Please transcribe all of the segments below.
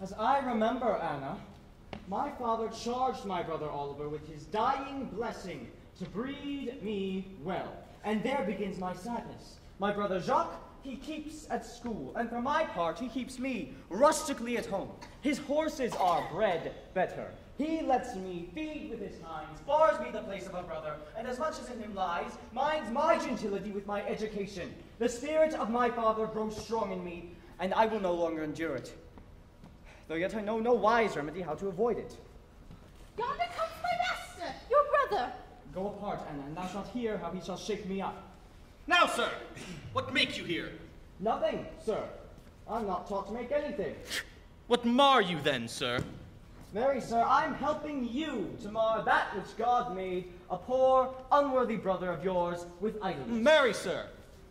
As I remember, Anna, my father charged my brother Oliver with his dying blessing to breed me well. And there begins my sadness. My brother Jacques, he keeps at school, and for my part, he keeps me rustically at home. His horses are bred better. He lets me feed with his hinds, bars me the place of a brother, and as much as in him lies, minds my gentility with my education. The spirit of my father grows strong in me, and I will no longer endure it. Though yet I know no wise remedy how to avoid it. Yonder comes my master, your brother. Go apart, Anna, and thou shalt hear how he shall shake me up. Now, sir, what make you here? Nothing, sir. I'm not taught to make anything. What mar you then, sir? Marry, sir, I'm helping you to mar that which God made, a poor, unworthy brother of yours with idleness. Marry, sir,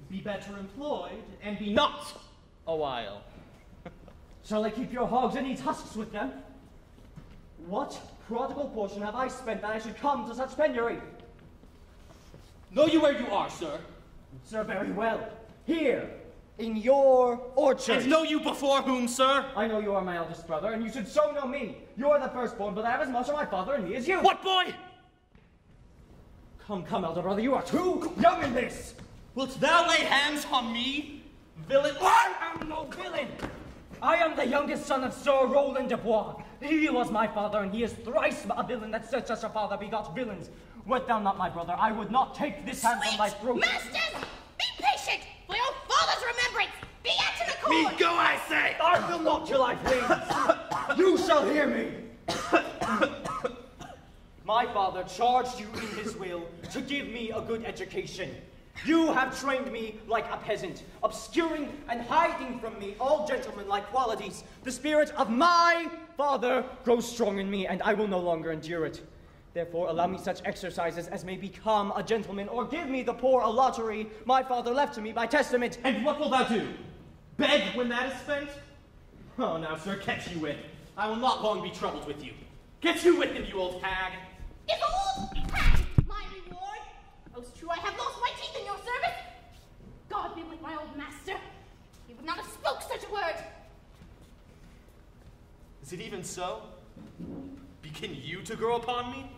be better employed, and be not a while. Shall I keep your hogs and eat husks with them? What prodigal portion have I spent that I should come to such penury? Know you where you are, sir? Sir, very well. Here, in your orchard. And know you before whom, sir? I know you are my eldest brother, and you should so know me. You are the firstborn, but I have as much of my father and me as you. What, boy? Come, come, elder brother, you are too young in this. Wilt thou lay hands on me, villain? I am no villain. I am the youngest son of Sir Roland de Bois. He was my father, and he is thrice a villain that such a father begot villains. Wert thou not my brother, I would not take this hand from thy throat. Masters, be patient for your father's remembrance. Be at an accord. Me go, I say! I will not till I please. You shall hear me. My father charged you in his will to give me a good education. You have trained me like a peasant, obscuring and hiding from me all gentlemanlike qualities. The spirit of my father grows strong in me, and I will no longer endure it. Therefore, allow me such exercises as may become a gentleman, or give me the poor a lottery my father left to me by testament. And what will thou do? Beg when that is spent? Oh, now, sir, catch you with. I will not long be troubled with you. Get you with him, you old hag. Is old hag my reward? Most true, I have lost my teeth in your service. God be with my old master. He would not have spoke such a word. Is it even so? Begin you to grow upon me?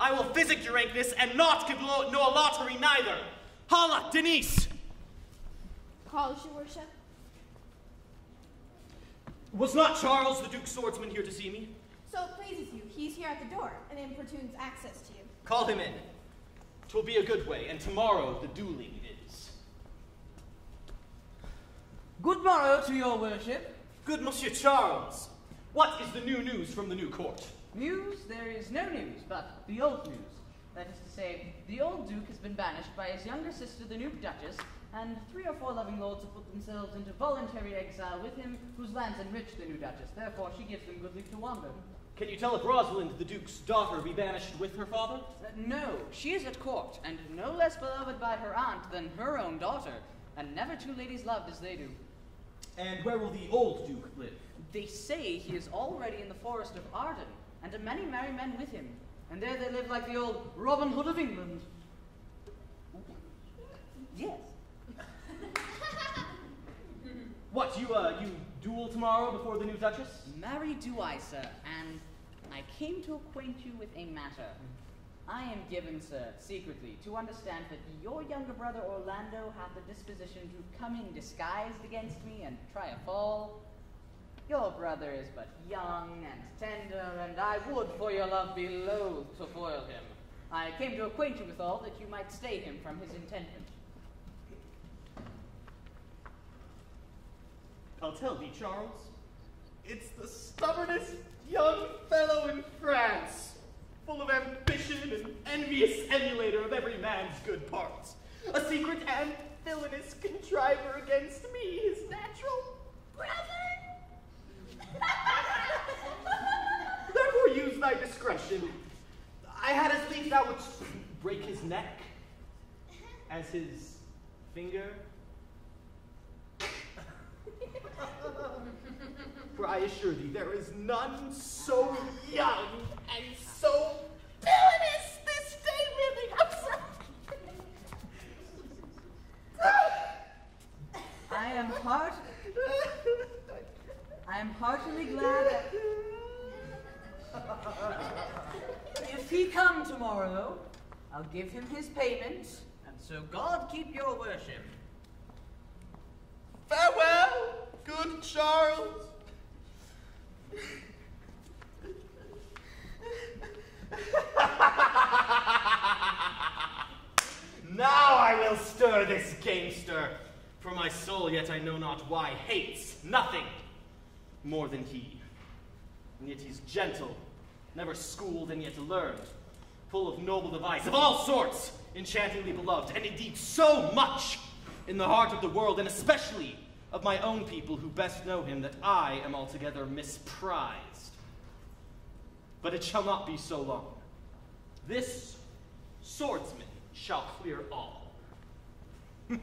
I will physic your rankness and not give no a lottery neither. Holla, Denise! Calls your worship. Was not Charles the Duke's swordsman here to see me? So it pleases you, he's here at the door and importunes access to you. Call him in. 'Twill be a good way, and tomorrow the dueling is. Good morrow to your worship. Good Monsieur Charles, what is the new news from the new court? News? There is no news, but the old news. That is to say, the old Duke has been banished by his younger sister, the new Duchess, and 3 or 4 loving lords have put themselves into voluntary exile with him, whose lands enrich the new Duchess. Therefore, she gives them good leave to wander. Can you tell if Rosalind, the Duke's daughter, be banished with her father? No, she is at court, and no less beloved by her aunt than her own daughter, and never 2 ladies loved as they do. And where will the old Duke live? They say he is already in the forest of Arden, and a many merry men with him, and there they live like the old Robin Hood of England. Yes. What, you duel tomorrow before the new Duchess? Marry do I, sir, and I came to acquaint you with a matter. I am given, sir, secretly, to understand that your younger brother Orlando hath a disposition to come in disguised against me and try a fall. Your brother is but young and tender, and I would, for your love, be loath to foil him. I came to acquaint you with all, that you might stay him from his intentment. I'll tell thee, Charles, it's the stubbornest young fellow in France, full of ambition and envious emulator of every man's good parts, a secret and villainous contriver against me, his natural brother. Therefore use thy discretion. I had as lief thou wouldst break his neck as his finger. For I assure thee, there is none so young and so villainous this day living. I am heartily glad tomorrow, I'll give him his payment, and so God keep your worship. Farewell, good Charles. Now I will stir this gamester, for my soul yet I know not why hates nothing more than he. And yet he's gentle, never schooled and yet learned, full of noble device of all sorts, enchantingly beloved, and indeed so much in the heart of the world, and especially of my own people who best know him, that I am altogether misprized. But it shall not be so long. This swordsman shall clear all. I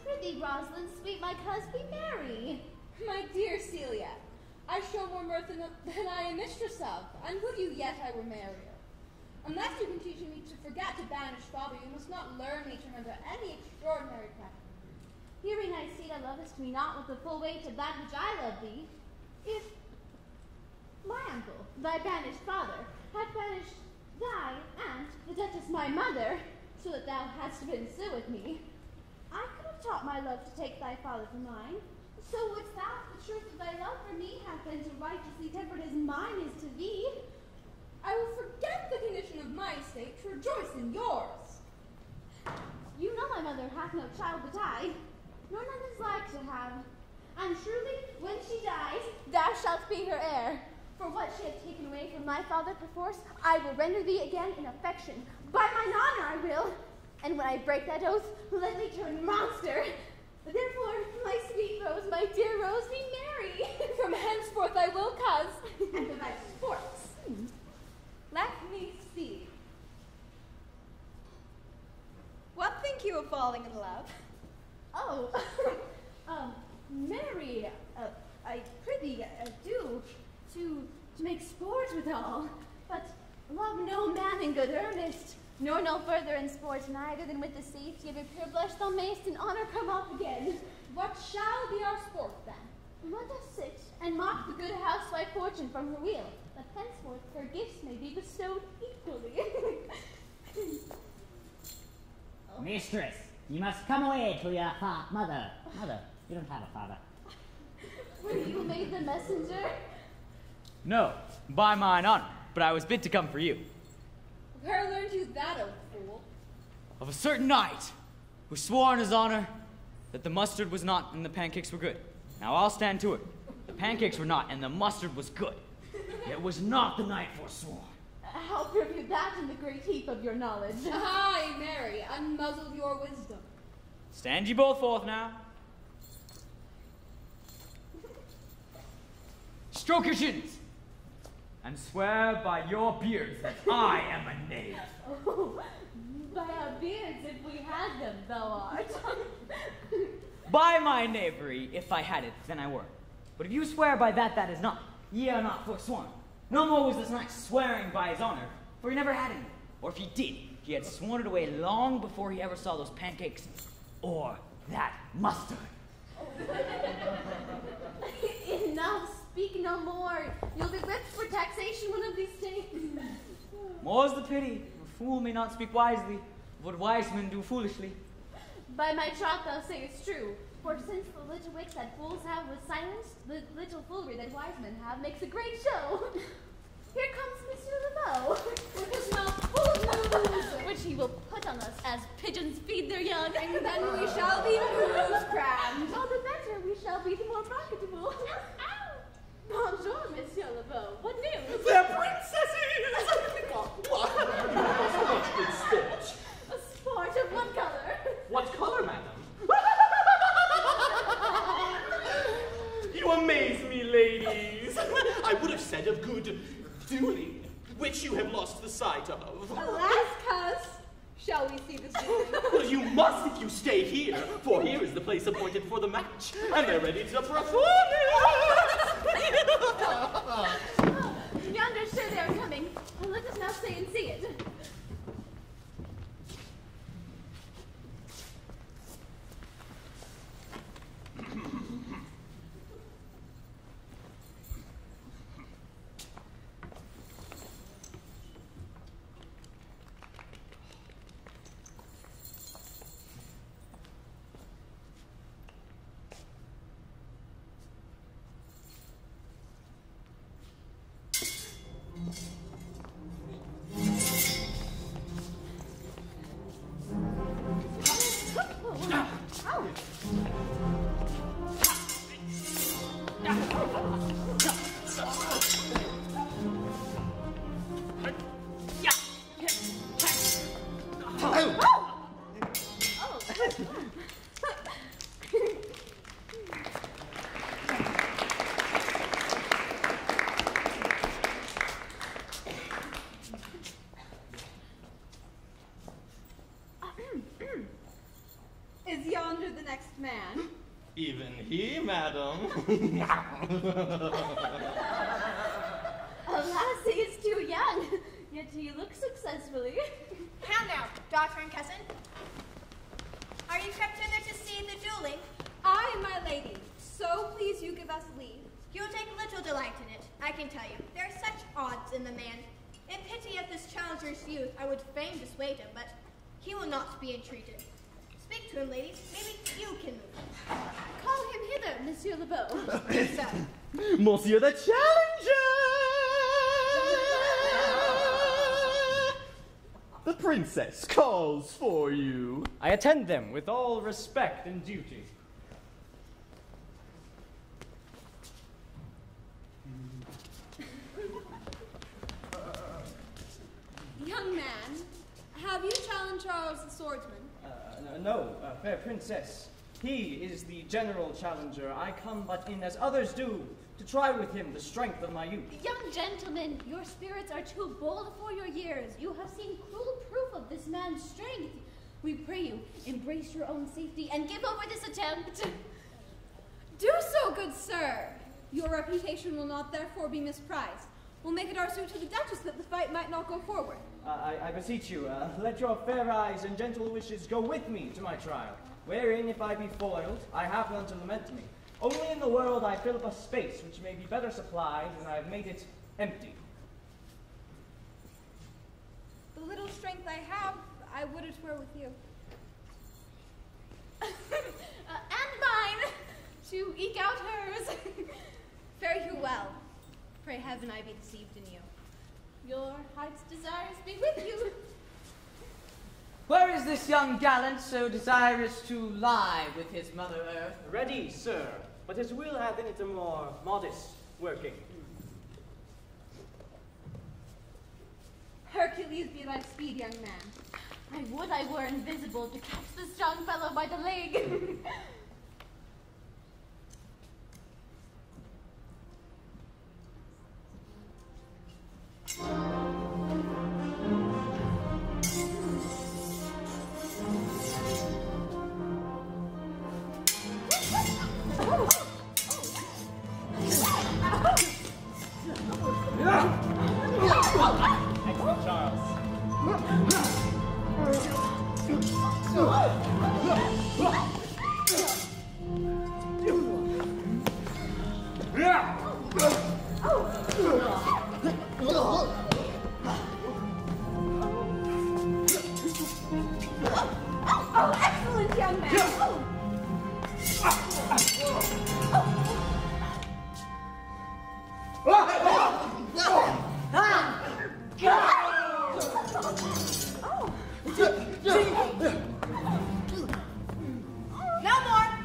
prithee, Rosalind, sweet my coz, be merry. My dear Celia, I show more mirth than I am mistress of, and would you yet I were merrier. Unless you can teach me to forget to banish father, you must not learn me to remember any extraordinary practice. Hearing I see thou lovest me not with the full weight of that which I love thee, if my uncle, thy banished father, had banished thy aunt, the Duchess my mother, so that thou hadst been so with me, I could have taught my love to take thy father for mine. So wouldst thou, the truth of thy love for me, have been to righteously tempered as mine is to thee. I will forget the condition of my estate to rejoice in yours. You know my mother hath no child but I, nor none is like to have. And truly, when she dies, thou shalt be her heir. For what she hath taken away from my father perforce, I will render thee again in affection. By mine honor I will. And when I break that oath, let me turn monster. Therefore, my sweet Rose, my dear Rose, be merry. From henceforth I will, coz, and for thy sports. Let me see. What think you of falling in love? Oh, Mary, I prithee do to make sport withal, but love no man in good earnest, nor no further in sport neither than with the safety of a pure blush thou mayst in honor come up again. What shall be our sport then? Let us sit and mock the good housewife Fortune from her wheel, that henceforth her gifts may be bestowed equally. Mistress, you must come away to your mother. Mother, you don't have a father. Were you made the messenger? No, by mine honor, but I was bid to come for you. Where learned you that, old fool? Of a certain knight, who swore on his honor that the mustard was not and the pancakes were good. Now I'll stand to it. The pancakes were not and the mustard was good. It was not the knight forsworn. How prove you that in the great heap of your knowledge? Aye, Mary, unmuzzle your wisdom. Stand ye both forth now. Stroke your chins, and swear by your beards that I am a knave. Oh, by our beards, if we had them, thou art. By my knavery, if I had it, then I were. But if you swear by that, that is not. Ye are not forsworn. No more was this knight swearing by his honor, for he never had any. Or if he did, he had sworn it away long before he ever saw those pancakes or that mustard. Enough, speak no more. You'll be whipped for taxation one of these days. More's the pity. A fool may not speak wisely, what wise men do foolishly. By my troth thou sayest true, for since the little wits that fools have was silenced, the little foolery that wise men have makes a great show. Here comes Monsieur Laveau, with his mouth full of news, which he will put on us as pigeons feed their young. And then we shall be news crammed. All the better we shall be, the more marketable. Bonjour, Monsieur Laveau. What news? They're princesses! What? So much good sport. A sport of what color? What color, madam? You amaze me, ladies. I would have said of good dueling, which you have lost the sight of. Alas, coz, shall we see this dueling? Well, you must if you stay here, for here is the place appointed for the match, and they're ready to perform it. Yonder, sure they are coming. Let us now stay and see it. Is yonder the next man? Even he, madam. Alas, he is too young, yet he looks successfully. How now, daughter and cousin? Are you crept hither to see the dueling? I am my lady, so please you give us leave. You will take little delight in it, I can tell you. There are such odds in the man. In pity of this challenger's youth, I would fain dissuade him, but he will not be entreated. Speak to him, ladies. Maybe you can move him. Call him hither, Monsieur Lebeau. So, Monsieur the Challenger! The princess calls for you. I attend them with all respect and duty. Young man, have you challenged Charles the swordsman? No, fair princess. He is the general challenger. I come but in as others do, to try with him the strength of my youth. Young gentlemen, your spirits are too bold for your years. You have seen cruel proof of this man's strength. We pray you, embrace your own safety and give over this attempt. Do so, good sir. Your reputation will not therefore be misprized. We'll make it our suit to the Duchess that the fight might not go forward. I beseech you, let your fair eyes and gentle wishes go with me to my trial, wherein, if I be foiled, I have none to lament me. Only in the world I fill up a space which may be better supplied when I have made it empty. The little strength I have, I would it were with you. And mine, to eke out hers. Fare you well. Pray heaven I be deceived in you. Your heart's desires be with you. Where is this young gallant so desirous to lie with his mother earth? Ready, sir, but his will hath in it a more modest working. Hercules be thy speed, young man. I would I were invisible to catch this strong fellow by the leg. Excellent, Charles. Oh, excellent, young man.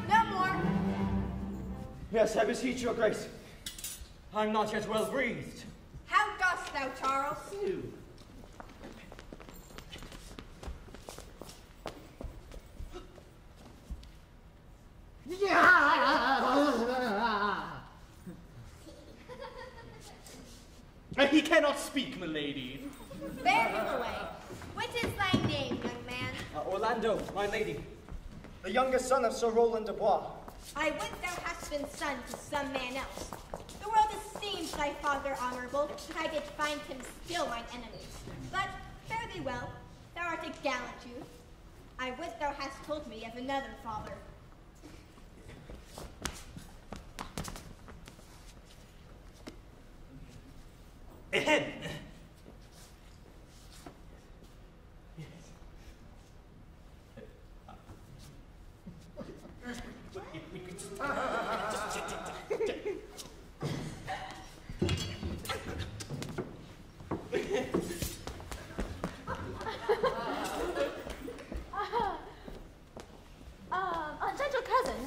no more. Yes, I beseech your grace. I'm not yet well breathed. How dost thou, Charles? He cannot speak, milady. Bear him away. What is thy name, young man? Orlando, my lady, the youngest son of Sir Roland de Bois. I would thou hadst been son to some man else. The world esteems thy father honorable, and I did find him still mine enemy. But fare thee well, thou art a gallant youth. I would thou hast told me of another father. Ahem. Gentle cousin,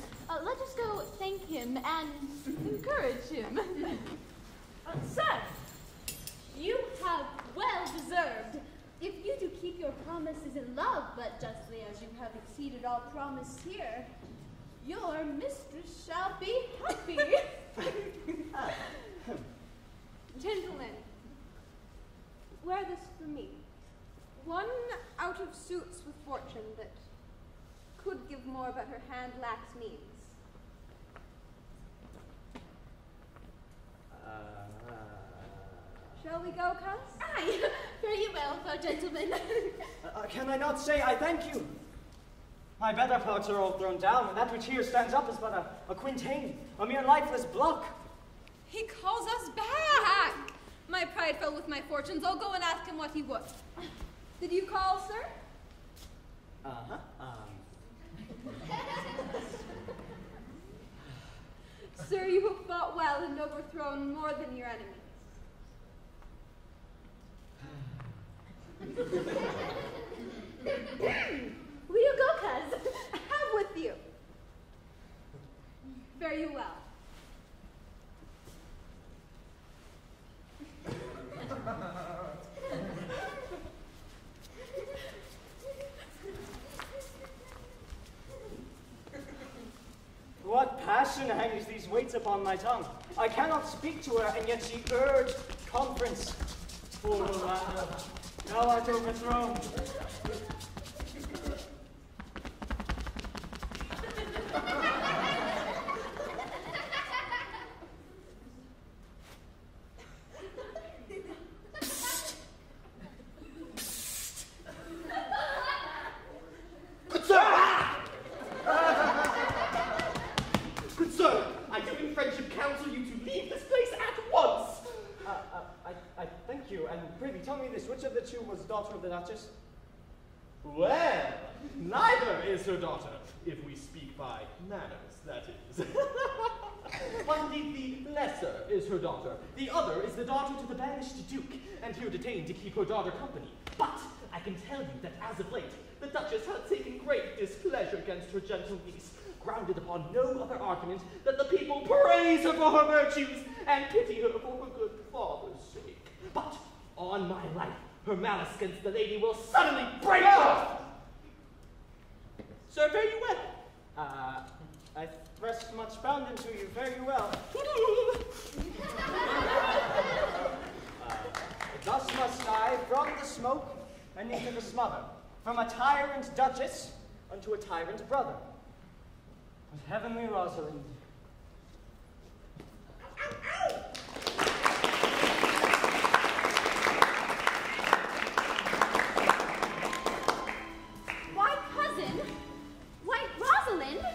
let us go thank him and encourage him. Sir, you have well deserved. If you do keep your promises in love, but justly as you have exceeded all promise here, your mistress shall be happy. Gentlemen, wear this for me. One out of suits with fortune that could give more, but her hand lacks means. Shall we go, Cuss? Aye, fare you well, fair gentlemen. Can I not say I thank you? My better parts are all thrown down, and that which here stands up is but a quintain, a mere lifeless block. He calls us back! My pride fell with my fortunes. I'll go and ask him what he would. Did you call, sir? Sir, you have fought well and overthrown more than your enemies. Will you go, cuz? Have with you. Fare you well. What passion hangs these weights upon my tongue? I cannot speak to her, and yet she urged conference. Poor Orlando, thou art overthrown. Good sir, I do in friendship counsel you to leave this place at once. I thank you, and prithee tell me this, which of the two was daughter of the Duchess? Well, neither is her daughter, if we speak by manners, that is. One indeed the lesser is her daughter. The other is the daughter to the banished duke, and here detained to keep her daughter company. But I can tell you that as of late, the Duchess hath taken great displeasure against her gentle niece, grounded upon no other argument than the people praise her for her virtues and pity her for her good father's sake. But on my life, her malice against the lady will suddenly break off. Sir, fare you well. I thrust much bound into you very well. Thus must I, from the smoke and into the smother, from a tyrant duchess unto a tyrant brother. But heavenly Rosalind. Why, cousin? Why, Rosalind?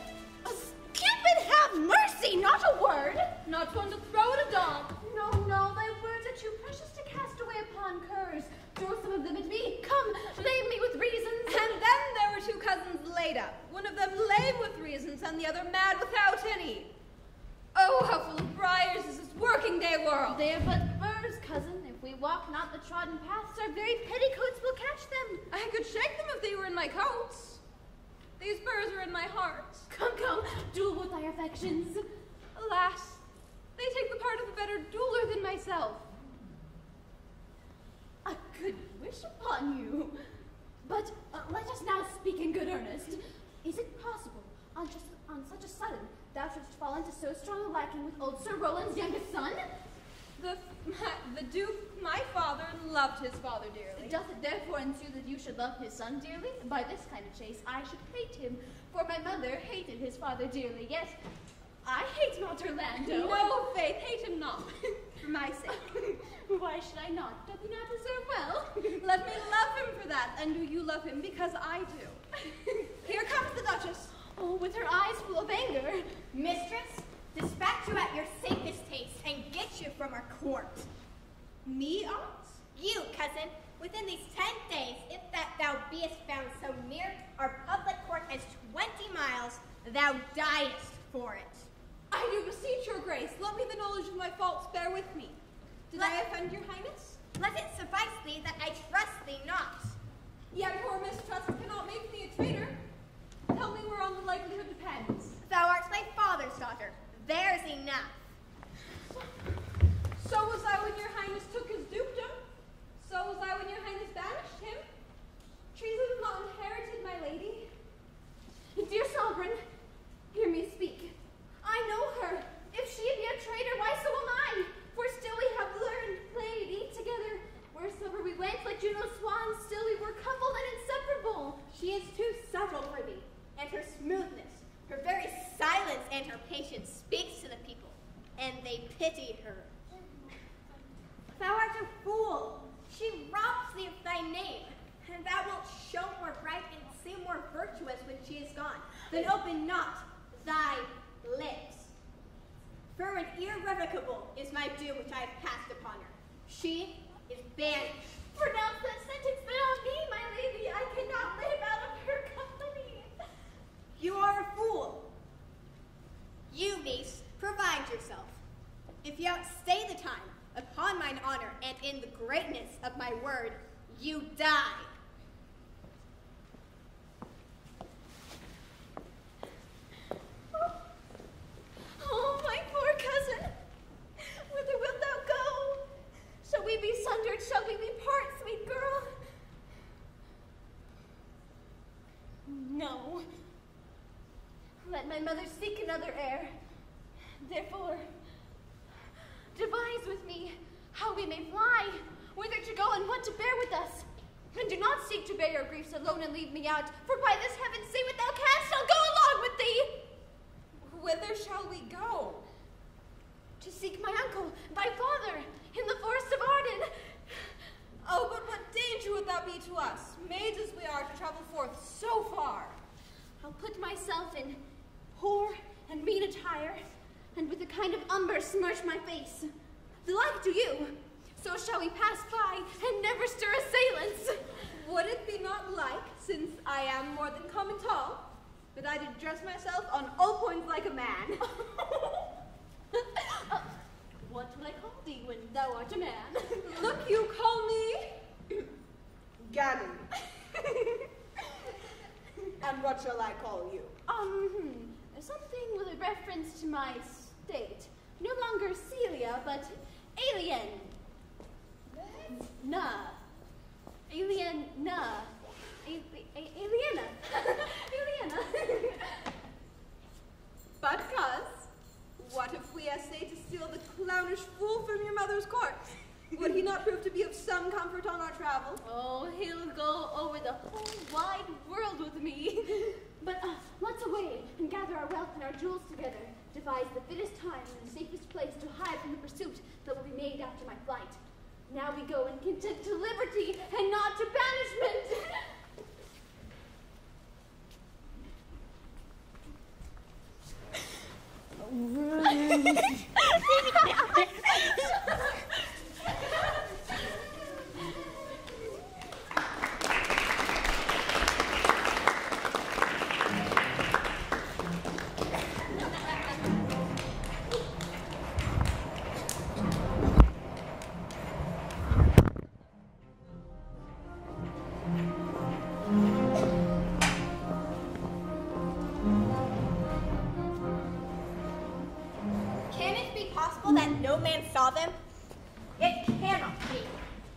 Cupid have mercy, not a word! Not one to throw at a dog. No, no, thy words are too precious to cast away upon curs. Throw some of them at me. Come, lay me with reasons. And then there were two cousins laid up. One of them lame with reasons, and the other mad without any. Oh, how full of briars is this working day world! They are but birds, cousin. If we walk not the trodden paths, our very petticoats will catch them. I could shake them if they were in my coats. These birds are in my heart. Come, come, duel with thy affections. Alas, they take the part of a better dueler than myself. A good wish upon you. But let us now speak in good earnest. Is it possible, on such a sudden, thou shouldst fall into so strong a liking with old Sir Roland's youngest son? The Duke, my father, loved his father dearly. Doth it therefore ensue that you should love his son dearly? By this kind of chase I should hate him, for my mother hated his father dearly. Yet I hate not Orlando. No faith, hate him not, for my sake. Why should I not? Doth he not deserve well? Let me love him for that, and do you love him because I do. Here comes the Duchess. Oh, with her eyes full of anger. Mistress, dispatch you at your safest haste and get you from our court. Me, aunt? You, cousin, within these 10 days, if that thou beest found so near our public court as 20 miles, thou diest for it. I do beseech your grace, let me the knowledge of my faults bear with me. Did I offend your highness? Let it suffice thee that I trust thee not. Yet poor mistrust cannot make me a traitor. Tell me whereon the likelihood depends. Thou art thy father's daughter. There's enough. So was I when your highness took his dukedom. So was I when your highness banished him. Treason is not inherited, my lady. Dear sovereign, hear me speak. I know her. If she be a traitor, why so am I? For still we have learned, played, eat together. Wheresoever we went, like Juno's swans, still we were coupled and inseparable. She is too subtle for thee, and her smoothness, her very silence and her patience speaks to the people, and they pity her. Thou art a fool. She robs thee of thy name, and thou wilt show more bright and seem more virtuous when she is gone. Then open not thy lips. For an irrevocable is my doom which I have passed upon her. She is banished. Pronounce that sentence then on me, my lady. I cannot live out of her company. You are a fool. You, niece, provide yourself. If you outstay the time, upon mine honor and in the greatness of my word, you die. Oh, my poor cousin. Whither wilt thou go? Shall we be sundered? Shall we part, sweet girl? No. Let my mother seek another heir. Therefore, devise with me how we may fly, whither to go and what to bear with us. And do not seek to bear your griefs alone and leave me out, for by this heaven say what thou canst, I'll go along with thee. Whither shall we go? To seek my uncle, thy father, in the forest of Arden. Oh, but what danger would that be to us, maids as we are, to travel forth so far? I'll put myself in poor and mean attire, and with a kind of umber smirch my face. The like do you. So shall we pass by and never stir assailants. Would it be not like, since I am more than common tall, that I did dress myself on all points like a man? What will I call thee when thou art a man? Look, you call me Gammon. And what shall I call you? Something with a reference to my state. No longer Celia, but Alien. Nah. Alien, nah. Aliena. Aliena. But, cuz, what if we essay to steal the clownish fool from your mother's court? Would he not prove to be of some comfort on our travel? Oh, he'll go over the whole wide world with me. But let's away and gather our wealth and our jewels together. Devise the fittest time and the safest place to hide from the pursuit that will be made after my flight. Now we go and content to liberty and not to banishment. Can it be possible that no man saw them? It cannot be.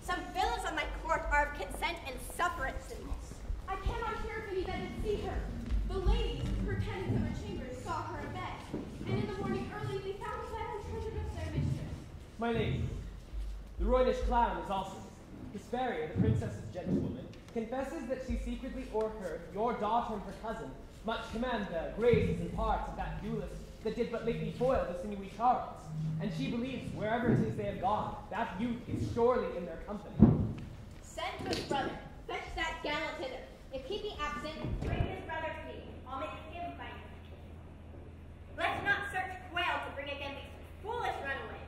Some villains on my court are of consent and sufferance in this. I cannot hear of any that did see her. The ladies, her tenants of her chambers, saw her in bed, and in the morning early we found her and treasured up their mistress. My lady, the royalish clown is also. Hesperia, the princess's gentlewoman, confesses that she secretly o'erheard your daughter and her cousin much command the graces and parts of that duelist that did but lately foil the sinewy Charles, and she believes wherever it is they have gone, that youth is surely in their company. Send to his brother. Fetch that gallant hither. If he be absent, bring his brother to me. I'll make him fight. Let's not search quail to bring again these foolish runaways.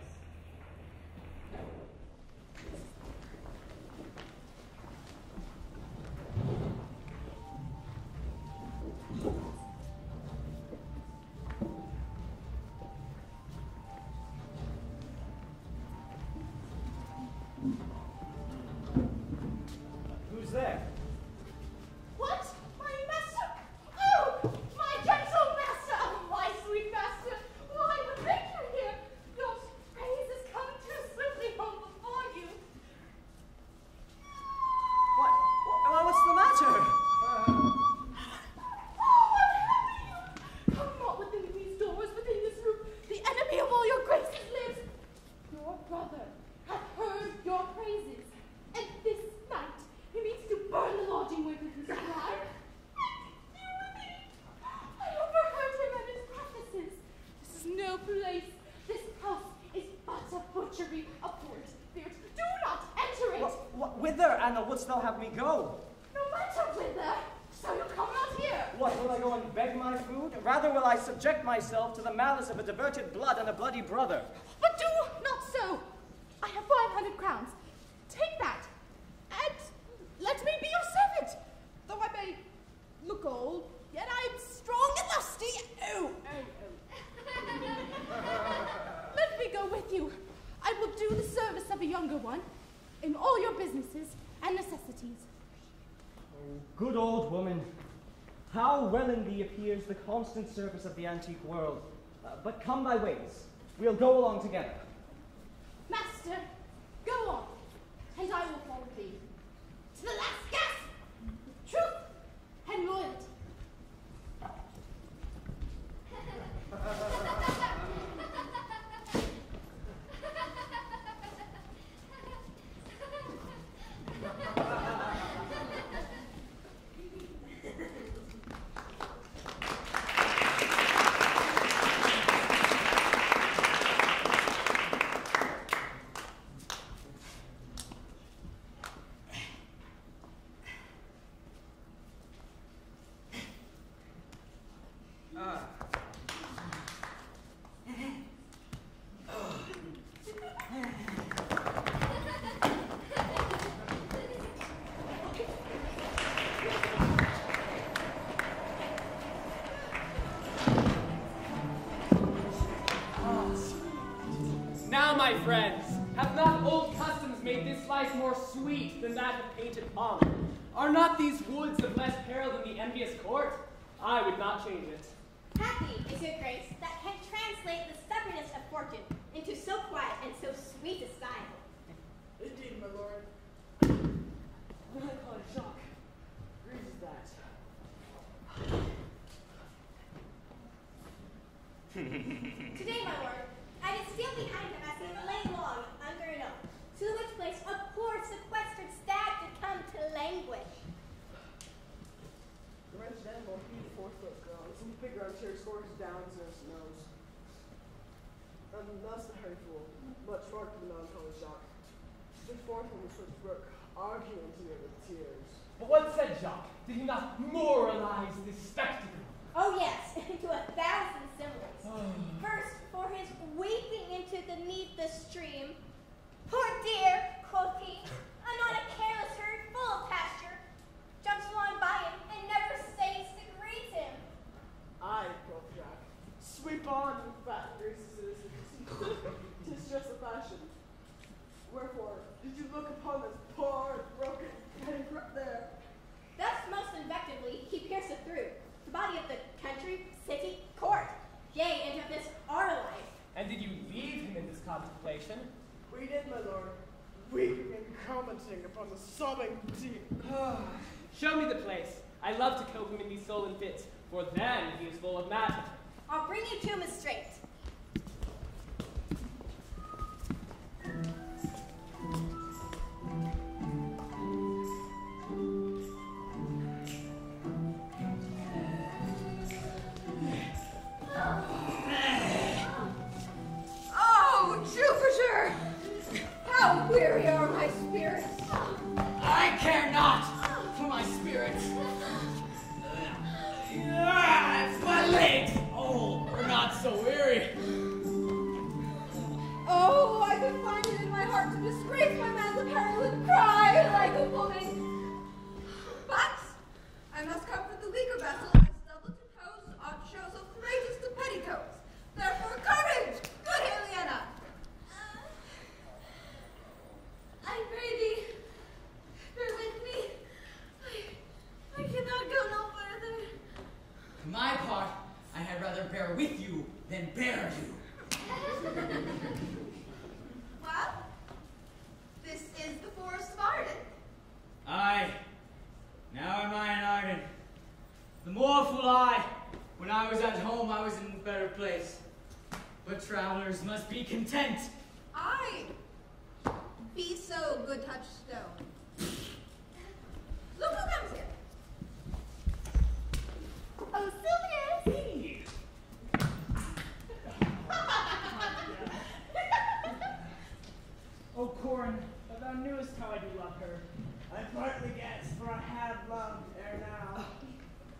Who's there? What? My master? Oh, my gentle master! Oh, my sweet master! Why, what make you here? Those praises come too swiftly home before you. What's the matter? Oh, what have you? Come not within these doors, within this roof. The enemy of all your graces lives. Your brother hath heard your praises, and this night he means to burn the lodging where his supply. I overheard him at his practices. This is no place. This house is but a butchery, a forest spirit. Do not enter it. Whither, Anna, wouldst thou have me go? No matter whither, so you come not here. What, will I go and beg my food? Rather will I subject myself to the malice of a diverted blood and a bloody brother. But do not so. I have 500 crowns. Take that, and let me be your servant. Though I may look old, yet I am strong and lusty. Oh. Let me go with you. I will do the service of a younger one in all your businesses and necessities. Oh, good old woman. How well in thee appears the constant service of the antique world. But come thy ways. We'll go along together. Master, go on, and I will follow thee. To the last gasp, with truth and loyalty. Now, my friends, have not old customs made this life more sweet than that of painted palm? Are not these woods of less peril than the envious court? I would not change it. Happy is your grace that can translate the stubbornness of fortune into so quiet and so sweet a style. Indeed, my lord. Melancholy Jacques. Grieves that. Today, my lord, I did steal behind him as he lay long under an oak, to which place a poor sequestered stag did come to languish. The wretched animal heaved forth those groans, and big armchair scores down to his nose. And thus the hurry fool, much marked the melancholy Jacques, stood forth from the church brook, arguing to me with tears. But what said Jacques? Did he not moralize this spectacle? Oh yes, into 1,000 similes. First, for his weeping into the stream. Poor dear, quoth he, anon a careless herd full of pasture, jumps along by him and never stays to greet him. Aye, quoth Jack, sweep on, you fat greasy citizens. 'Tis just a fashion. Wherefore, did you look upon this poor, broken bankrupt there? Thus most invectively he pierceth through the body of the country, city, court, yea, and of this our life. And did you leave him in this contemplation? We did, my lord, weeping and commenting upon the sobbing deep. Show me the place. I love to cope him in these sullen fits, for then he is full of matter. I'll bring you to him straight. but travelers must be content. Aye. Be so, good touchstone. Look who comes here. Oh, Sylvius! Oh, Corin, but thou knewest how I do love her. I partly guess, for I have loved ere now.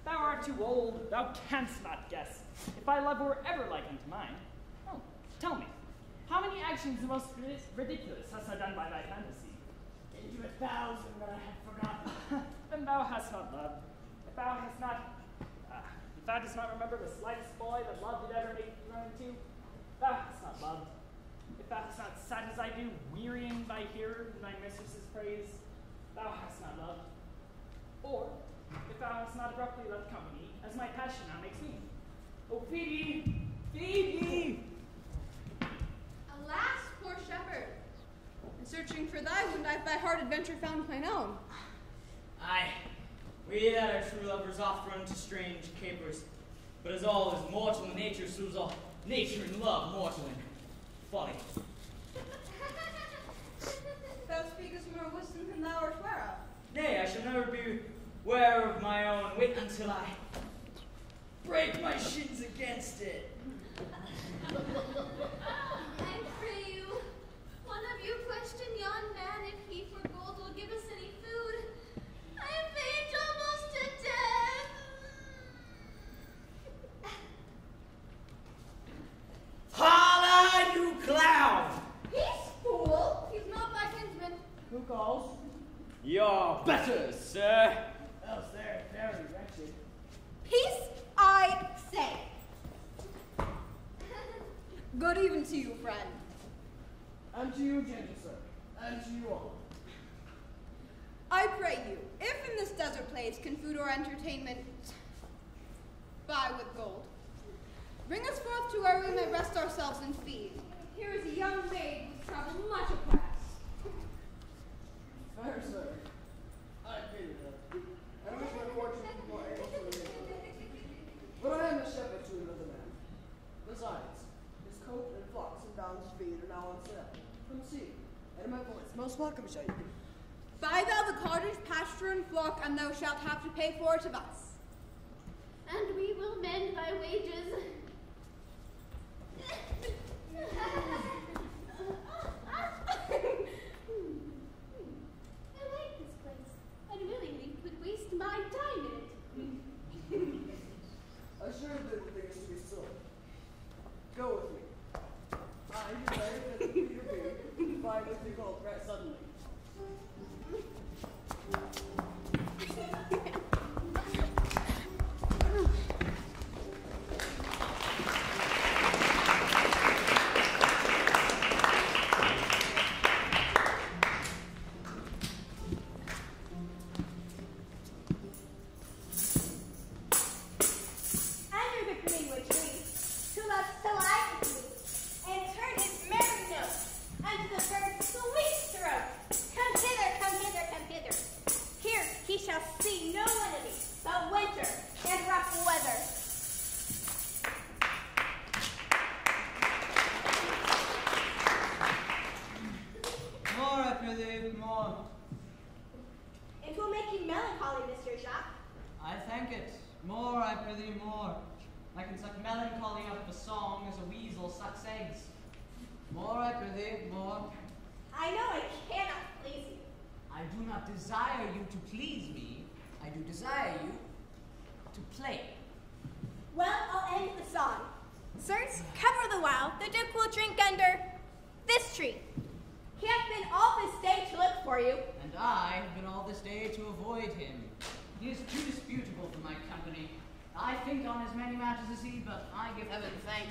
Thou art too old, thou canst not guess. If I love were ever like unto mine. Oh, tell me, how many actions the most ridiculous hast thou done by thy fantasy? Into 1,000 that I have forgotten. Then thou hast not loved. If thou hast not, if thou dost not remember the slightest boy that love did ever make thee run into, thou hast not loved. If thou hast not sat as I do, wearying thy hearer in thy mistress's praise, thou hast not loved. Or, if thou hast not abruptly left company, as my passion now makes me. Oh, Phoebe! Phoebe! Alas, poor shepherd. In searching for thy wound, I've by hard adventure found mine own. Aye, we that are true lovers oft run to strange capers, but as all is mortal in nature, so is all nature and love mortal in folly. Thou speakest more wisdom than thou art ware of. Nay, I shall never be ware of my own wit until I break my shins against it. I pray you, one of you question yon man if he for gold will give us any food. I am faint almost to death. Holla, you clown! Peace, fool! He's not thy kinsman. Who calls? Your betters, sir. Else they're very wretched. Peace, I say. Good even to you, friend. And to you, gentle sir, and to you all. I pray you, if in this desert place can food or entertainment buy with gold, bring us forth to where we may rest ourselves and feed. Here is a young maid with travel much oppressed. Fair sir, I pity her, and wish my fortune was more able to live. But I am a shepherd to another man. Besides, his coat and flocks and downs feed are now on sale. Come see, and my voice most welcome shall you be. Buy thou the cottage, pasture, and flock, and thou shalt have to pay for it of us. And we will mend thy wages. I like this place, and willingly would waste my time in it. Assuredly the thing is to be so. Go with me. I desire that you be, find what you call right suddenly.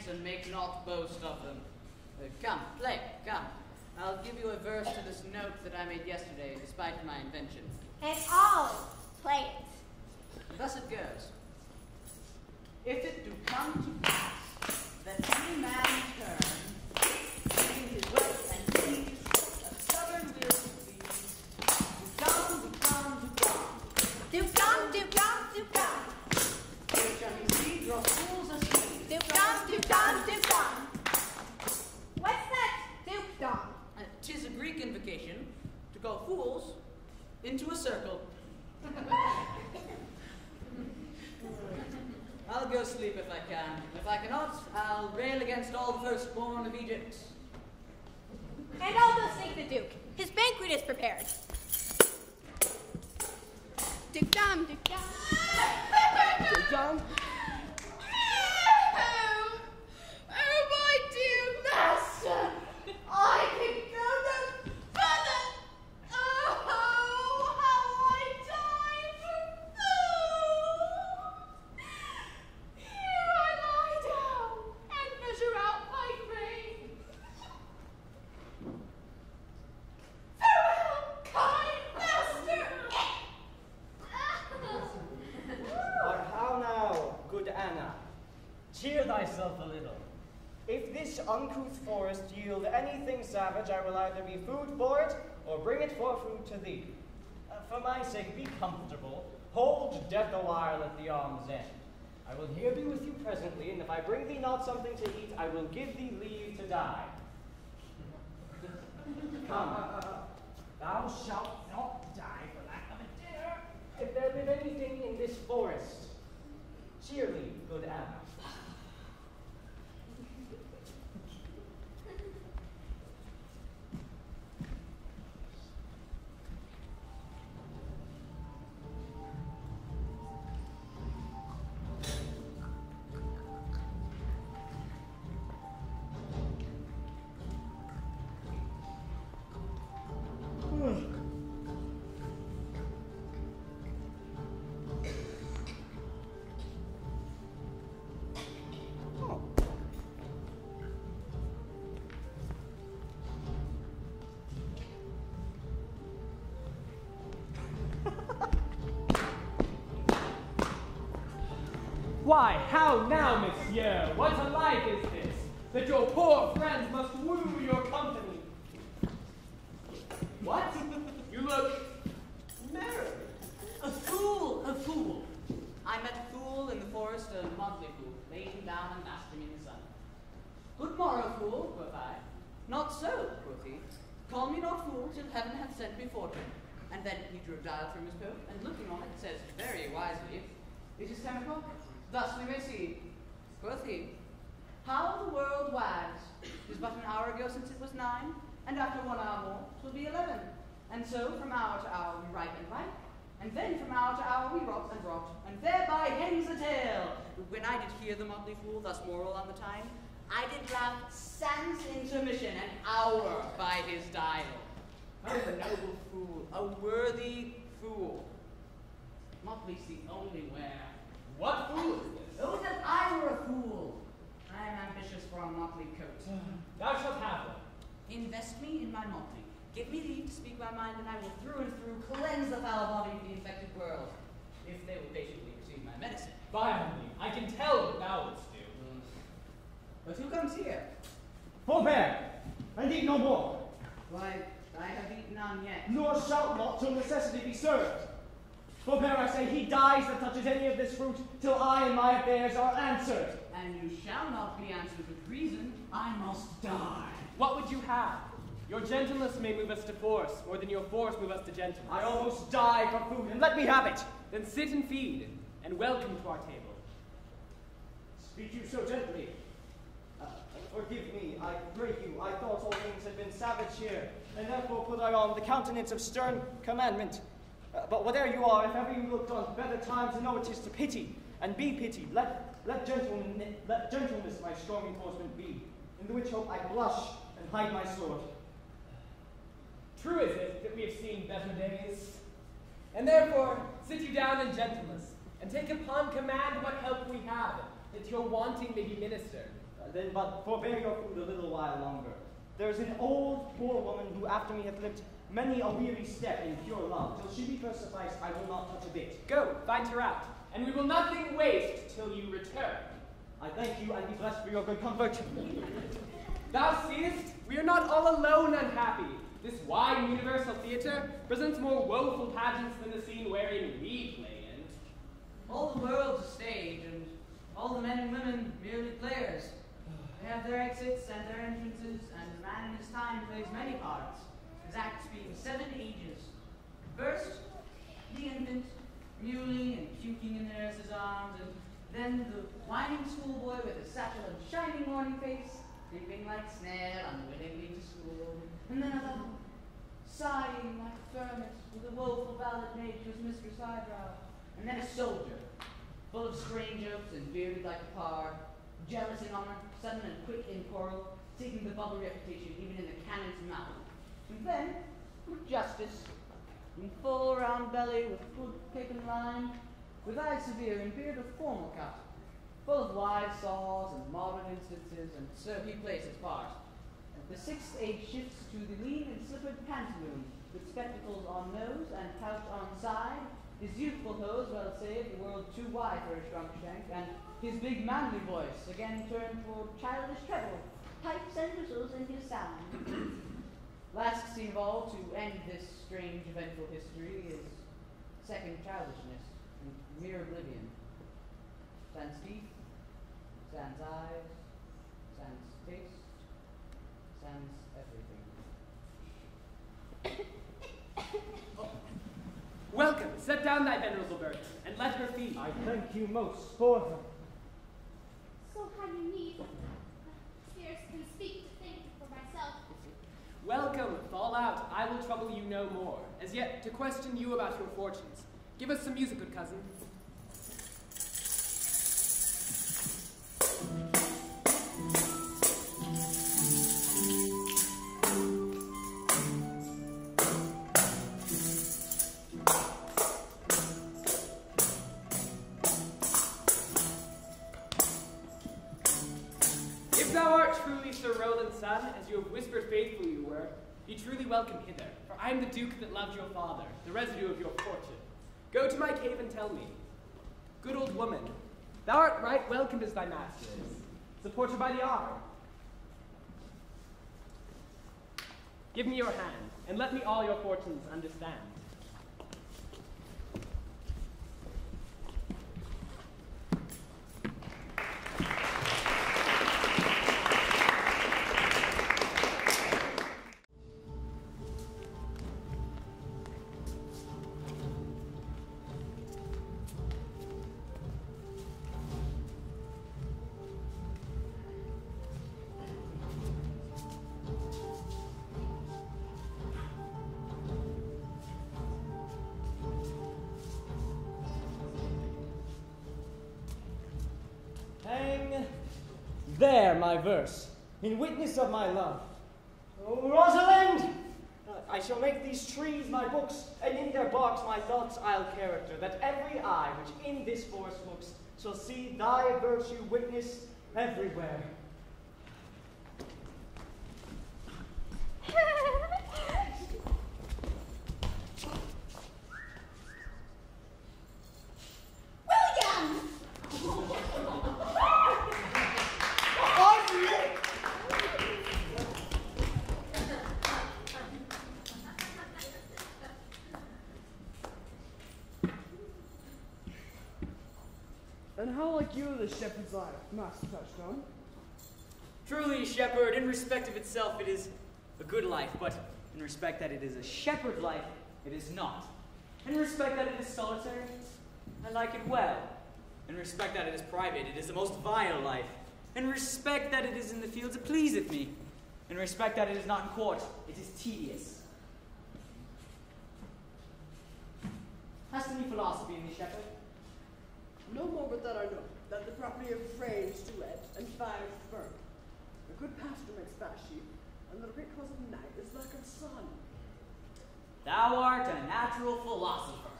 And make not boast of them. Come, play, come. I'll give you a verse to this note that I made yesterday, despite my invention. And I'll play it. Thus it goes. If it do come to pass that any man turn in his way and please a stubborn will to please, Here shall he see draw fools asleep. Dum-dum. into a circle. I'll go sleep if I can. If I cannot, I'll rail against all the firstborn of Egypt. And I'll go seek the Duke. His banquet is prepared. Duke-dum, Duke-dum. Duke-dum? Oh, my dear master! I can go no further! Oh, how I die for food! Here I lie down and measure out my grave. Farewell, kind master! But how now, good Anna? Cheer thyself a little. If this uncouth forest yield anything savage, I will either be food for it, or bring it for food to thee. For my sake, be comfortable. Hold death a while at the arm's end. I will here be with you presently, and if I bring thee not something to eat, I will give thee leave to die. Come. Thou shalt not die for lack of a dinner. If there live anything in this forest, cheerly, good Anna. Why, how now, monsieur? What a life is this, that your poor friends must woo your company? What? You look merry. A fool, a fool. I met a fool in the forest, a motley fool, laid him down and basked him in the sun. Good morrow, fool, quoth I. Not so, quoth he. Call me not fool till heaven hath sent me fortune. And then he drew a dial from his coat, and looking on it, says very wisely, it is 10 o'clock. Thus we may see, quoth he, how the world wags. 'Tis but an hour ago since it was 9, and after 1 hour more 'twill be 11. And so from hour to hour we write and write, and then from hour to hour we rot and rot, and thereby hangs the tale. When I did hear the motley fool thus moral on the time, I did laugh sans intermission an hour by his dial. Oh, a noble fool, a worthy fool. Motley's the only wear. What fool is this? Oh, that I were a fool! I am ambitious for a motley coat. Thou shalt have one. Invest me in my motley. Give me leave to speak my mind, and I will through and through cleanse the foul body of the infected world, if they will patiently receive my medicine. Finally, I can tell what thou wouldst do. But who comes here? Forbear, and eat no more. Why, I have eaten none yet. Nor shalt not till necessity be served. Forbear, I say, he dies that touches any of this fruit, till I and my affairs are answered. And you shall not be answered with reason. I must die. What would you have? Your gentleness may move us to force, more than your force move us to gentleness. I almost die for food, and let me have it. Then sit and feed, and welcome to our table. Speak you so gently. Forgive me, I pray you. I thought all things had been savage here, and therefore put I on the countenance of stern commandment. But whatever you are, if ever you looked on better times, know it is to pity, and be pitied. Let gentleness my strong enforcement be, in the which hope I blush and hide my sword. True is it that we have seen better days, and therefore sit you down in gentleness, and take upon command what help we have, that your wanting may be ministered. Then but forbear your food a little while longer. There is an old poor woman who after me hath lived many a weary step in pure love. Till she be first sufficed, I will not touch a bit. Go, find her out, and we will nothing waste till you return. I thank you, and be blessed for your good comfort. Thou seest, we are not all alone unhappy. This wide universal theatre presents more woeful pageants than the scene wherein we play in. All the world's a stage, and all the men and women merely players. They have their exits and their entrances, and a man in his time plays many parts, his acts being 7 ages. First, the infant, mewling and puking in the nurse's arms, and then the whining schoolboy with a satchel and shining morning face, creeping like snail unwillingly to school, and then another, sighing like a hermit with a woeful ballad made to his mistress' eyebrow, and then a soldier, full of strange oaths and bearded like a par, jealous in honor, sudden and quick in quarrel, seeking the bubble reputation even in the cannon's mouth. And then, justice, in full round belly with good cake and lime, with eyes severe and beard of formal cut, full of wide saws and modern instances, and so he plays his part. The sixth age shifts to the lean and slippered pantaloon, with spectacles on nose and pouch on side, his youthful hose well saved, the world too wide for a shrunk shank, and his big manly voice again turned toward childish treble, pipes and whistles in his sound. Last scene of all, to end this strange eventful history, is second childishness and mere oblivion. Sans teeth, sans eyes, sans taste, sans everything. Welcome. Set down thy venerable burden, and let her feed. I thank you most for them. So have you need. Scarce can speak to thank you for myself. Welcome, fall out. I will trouble you no more. As yet, to question you about your fortunes. Give us some music, good cousin. If thou art truly Sir Roland's son, as you have whispered faithfully you were, be truly welcome hither, for I am the duke that loved your father, the residue of your fortune. Go to my cave and tell me. Good old woman, thou art right welcome as thy master is. Support her by the arm. Give me your hand, and let me all your fortunes understand. Hang there my verse, in witness of my love. Oh, Rosalind! I shall make these trees my books, and in their barks my thoughts I'll character, that every eye which in this forest looks shall see thy virtue witnessed everywhere. And how like you the shepherd's life, Master Touchstone? Truly, shepherd, in respect of itself, it is a good life, but in respect that it is a shepherd life, it is not. In respect that it is solitary, I like it well. In respect that it is private, it is the most vile life. In respect that it is in the fields, it pleaseth me. In respect that it is not in court, it is tedious. Hast any philosophy in thee, shepherd? No more but that I know, that the property of Frey is to let, and fire to burn. A good pasture makes fat sheep, and the great cause of night is like a sun. Thou art a natural philosopher.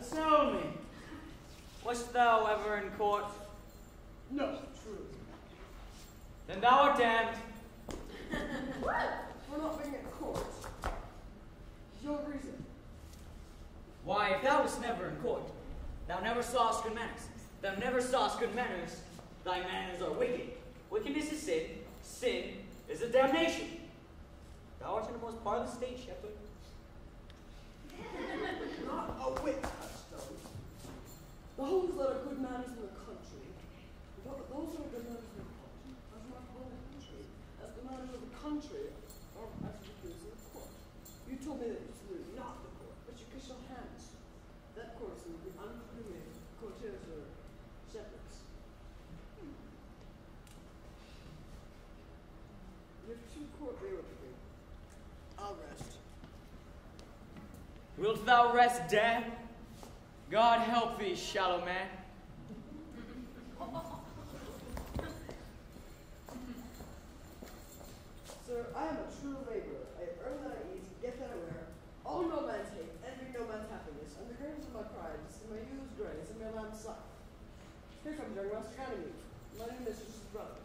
Tell me, wast thou ever in court? No, true. Then thou art damned. For not being at court. Your reason. Why, if thou wast never in court, thou never sawest good manners. Thou never sawest good manners, thy manners are wicked. Wickedness is sin, sin is a damnation. Thou art in the most part of the state, shepherd. Not a whit, Touchstone. Those that are good manners in the country, those that are good manners in the country, as not the whole country, as the manners of the country, or as the goods of the court. You told me that you court be with me. I'll rest. Wilt thou rest dead? God help thee, shallow man. Sir, I am a true laborer. I earn that I eat, get that I wear. All no man's hate, envy no man's happiness. And the grains of my pride is in my ewes' graze and my lamb's suck. Here comes young Master Ganymede, my new mistress's brother.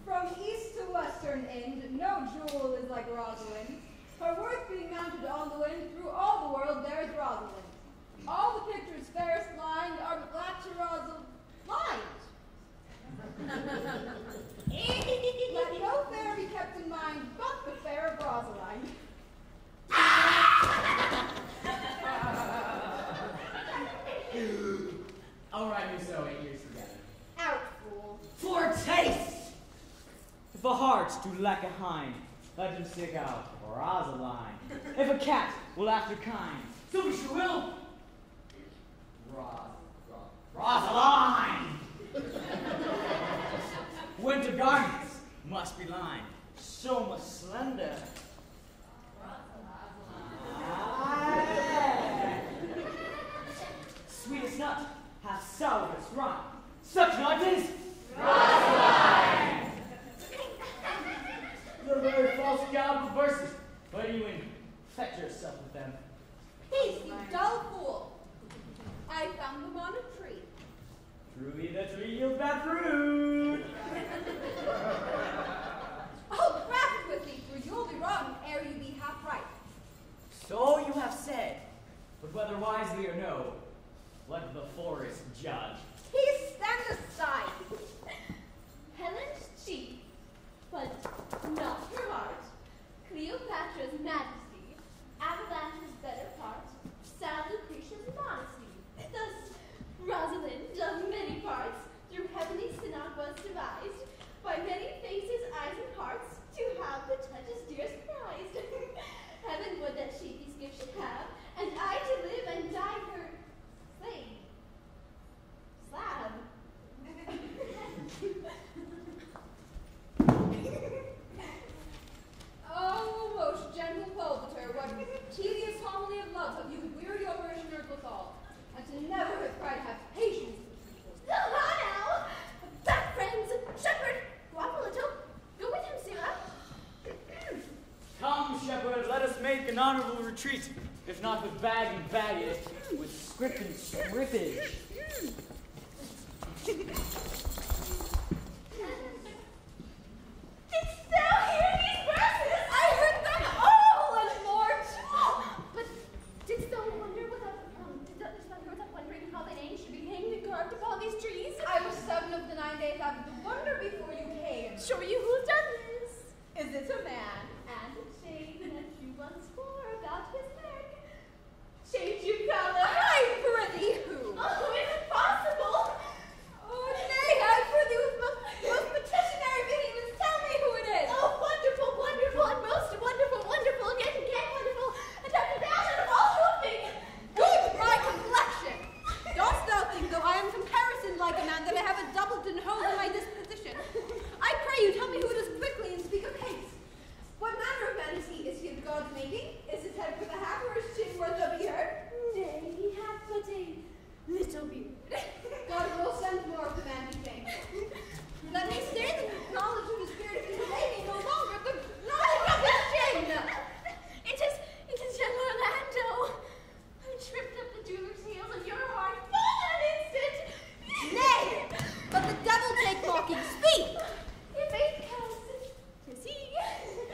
From east to western end, no jewel is like Rosalind. Her worth being mounted on the wind, through all the world there is Rosalind. All the pictures fairest lined are but black to Rosalind. Lined! Let no fair be kept in mind but the fair of Rosalind. I'll ride you so 8 years together. Out, fool. For taste! If a heart do lack a hind, let him stick out Rosaline. If a cat will after kind, so she will. Rosaline! Winter garments must be lined, so must slender. Sweetest nut hath sourest rhyme. Such nut is Rosaline! You're a very false gown of verses, but you infect yourself with them. Peace, you dull fool. I found them on a tree. Truly the tree yields bad fruit. I'll craft it with thee, for you'll be wrong ere you be half right. So you have said. But whether wisely or no, let the forest judge. Peace, stand aside. Helen's cheek, but not her heart. Cleopatra's majesty, Avalanche's better part, sad Lucretia's modesty. Thus, Rosalind, of many parts, through heavenly synod was devised, by many faces, eyes, and hearts, to have the touches dearest prized. Heaven would that she these gifts should have, and I to live and die her slave. Slab. Oh, most gentle Pulveter, what tedious homily of love have you wearied your parishioners withal, and to never have cried have patience with people. Now! Back, friends! Shepherd! Go up a little. Go with him, Sarah. Come, shepherd, let us make an honorable retreat, if not with bag and baggage, with script and scrippage. Didst thou hear these verses? I heard them all and more too. But didst thou wonder wondering how thy name should be hanged and carved upon these trees? I was 7 of the 9 days after the wonder before you came. Show you who's done this. Is it a man? And a shade that you once wore about his neck. Shade you color. I prithee who? Oh, is it possible? Oh, nay, I prithee with most petitionary vehemence, tell me who it is. Oh, wonderful, wonderful, and most wonderful, wonderful, again, wonderful, and after that, and all hoping. Good, my complexion. Dost thou think, though I am comparison like a man, that I have a doubleton hole in my disposition? I pray you tell me who it is quickly and speak of haste. What manner of man is he? Is he of God's making? Is his head for the half or his chin worth a beard? Nay, he hath but a little beard. God will send more of the man he thinks. Let me stay the knowledge of his beard if he delay me no longer. The knowledge of his chin! It is General Orlando, who tripped up the jeweler's heels of your heart full in an instant. Nay, but the devil take mocking. Speak! If ain't cause, 'tis he.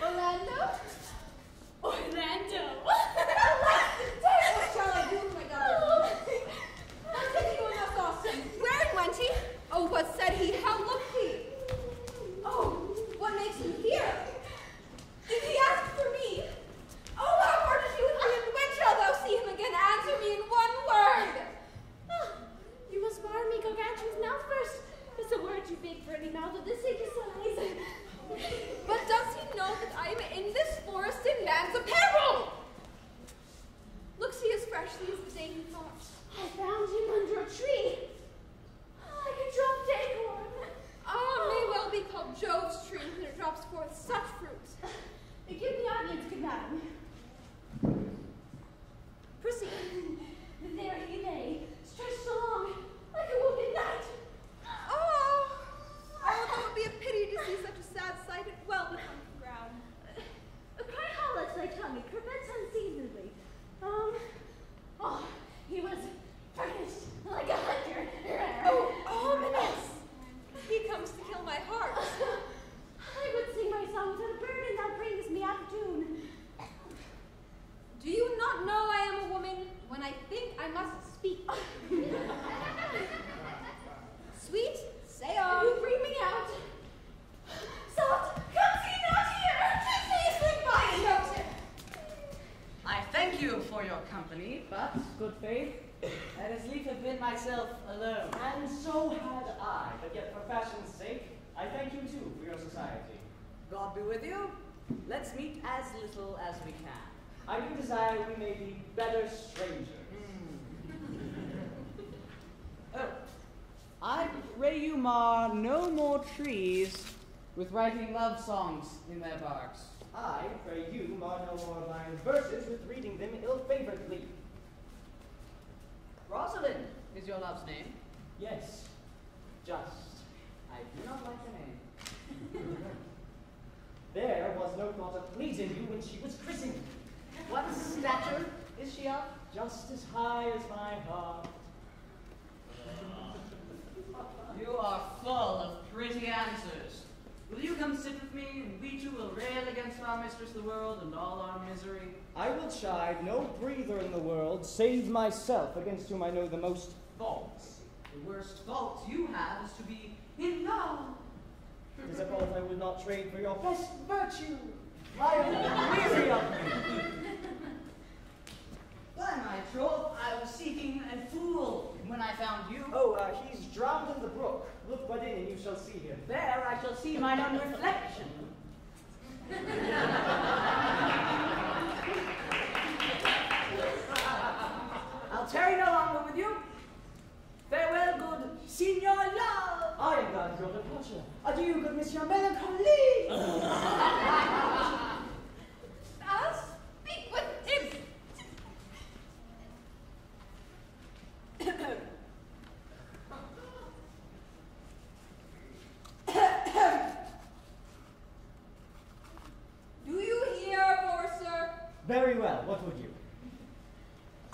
Orlando? Orlando. What shall I do with my daughter? Continue enough, Austin. Where went he? Oh, what said he? How looked he? Oh, what makes him here? Did he ask for me? Oh, how parted he with me, and when shall thou see him again? Answer me in one word. You must bar me Gargantua's mouth first. It's a word too big for any mouth of this sacred size. But does he know that I am in this forest in man's apparel? Looks he as freshly as the day he thought. I found him under a tree. Like a dropped acorn. Ah, forth such fruit. Give the audience, good madam. Proceed. There he lay, stretched along like a wounded knight. Oh, that would be a pity to see such a sad sight at well upon the ground. Cry hollows thy tongue, it prevents unseasonably. He was furnished like a hunter. Oh, ominous! He comes to kill my heart. I would sing my song without a burden that brings me out of tune. Do you not know I am a woman? When I think I must speak. Sweet, say on. You bring me out. Soft, comes he not here? Please swing by and note him. I thank you for your company, but, good faith, I'd as lief have been myself alone. And so had I, but yet for fashion's sake, I thank you too for your society. God be with you. Let's meet as little as we can. I do desire we may be better strangers. Oh, I pray you mar no more trees with writing love songs in their barks. I pray you mar no more mine verses with reading them ill-favoredly. Rosalind is your love's name? Yes, just. I do not like the name. There was no thought of pleasing you when she was christened. What stature is she of? Just as high as my heart. You are full of pretty answers. Will you come sit with me, and we two will rail against our mistress the world and all our misery? I will chide no breather in the world, save myself, against whom I know the most faults. The worst fault you have is to be in love. It is a fault I would not trade for your best virtue. I am weary of you. By my troth, I was seeking a fool when I found you. Oh, he's drowned in the brook. Look but in and you shall see him. There I shall see mine own reflection. I'll tarry no longer with you. Farewell, good Signor Love. I am glad of your departure. Adieu, good Monsieur Melancholy. I'll speak with him. Do you hear, Forcer? Very well, what would you?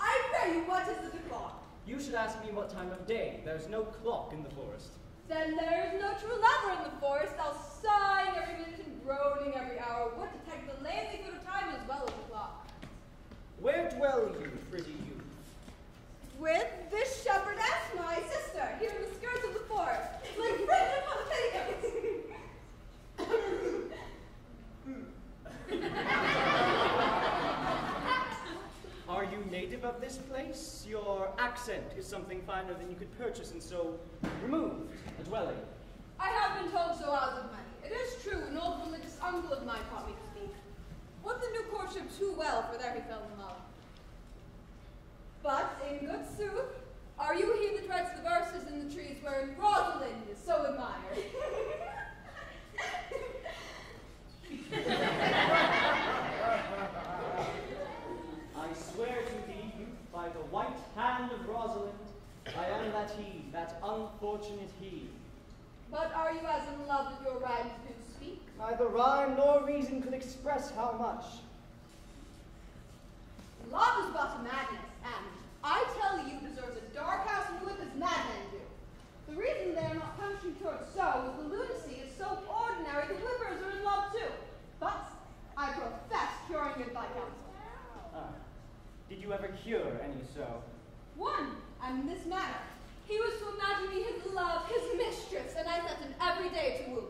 I pray you, what is the clock? You should ask me what time of day. There's no clock in the forest. Then there is no true lover in the forest. I'll sighing every minute and groaning every hour would detect the lazy foot of time as well as the clock. Where dwell you, pretty youth? With this shepherdess, my sister, here in the skirts of the forest, like written upon the petticoats. Are you native of this place? Your accent is something finer than you could purchase, and so removed a dwelling. I have been told so as of many. It is true, an old religious uncle of mine taught me to speak. What the new courtship too well, for there he fell in love. But, in good sooth, are you he that reads the verses in the trees wherein Rosalind is so admired? I swear to thee, youth, by the white hand of Rosalind, I am that he, that unfortunate he. But are you as in love that your rhymes do speak? Neither rhyme nor reason could express how much. Love is but a madness, and I tell you deserves a dark house and whip as madmen do. The reason they are not punishing towards so is the lunacy is so ordinary the whippers are in love too. But I profess curing it by counsel. Did you ever cure any so? One, and in this manner. He was to imagine me his love, his mistress, and I set him every day to woo.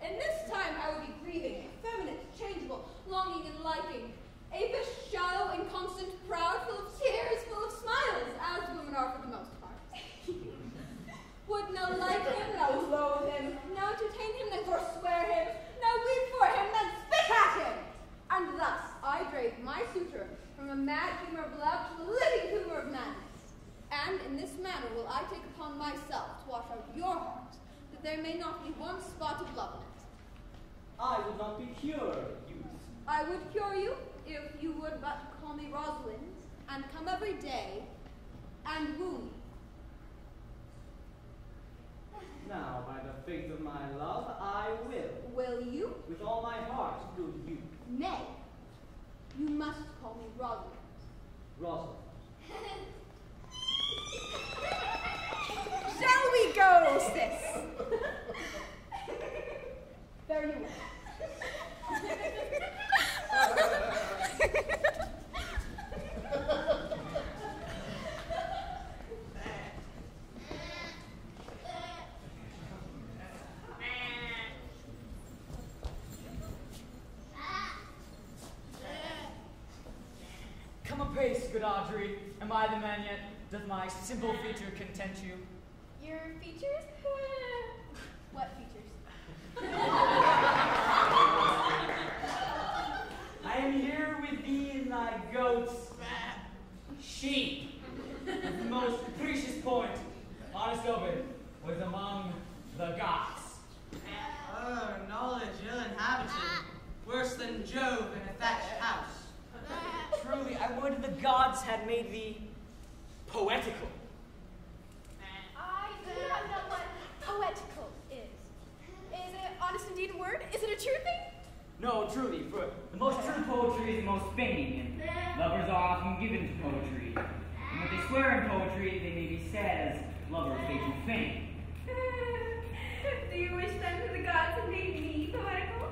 And this time I would be grieving, effeminate, changeable, longing and liking, apish, shallow, inconstant, proud, full of tears, full of smiles, as women are for the most part. Would now like him, now loathe him, now entertain him, then forswear him, now weep for him, then spit at him. And thus I drave my suitor from a mad humor of love to the living humor of madness. And in this manner will I take upon myself to wash out your heart, that there may not be one spot of love in it. I would not be cured, youth. I would cure you if you would but call me Rosalind and come every day and woo me. Now, by the faith of my love, I will. Will you? With all my heart, good youth. Nay. You must call me Rosalind. Rosalind. Shall we go, sis? There you are. Come apace, good Audrey. Am I the man yet? Doth my simple feature content you? Your features? What features? I am here with thee and thy goats, sheep. The most precious point, honest Ovid, was among the gods. Oh, knowledge ill inhabited, worse than Jove in a thatched house. Truly, I would the gods had made thee poetical. I do not know what poetical is. Is it honest indeed a word? Is it a true thing? No, truly, for the most true poetry is the most feigned, and lovers are often given to poetry. And when they swear in poetry, they may be said as lovers they do feign. Do you wish then that the gods had made me poetical?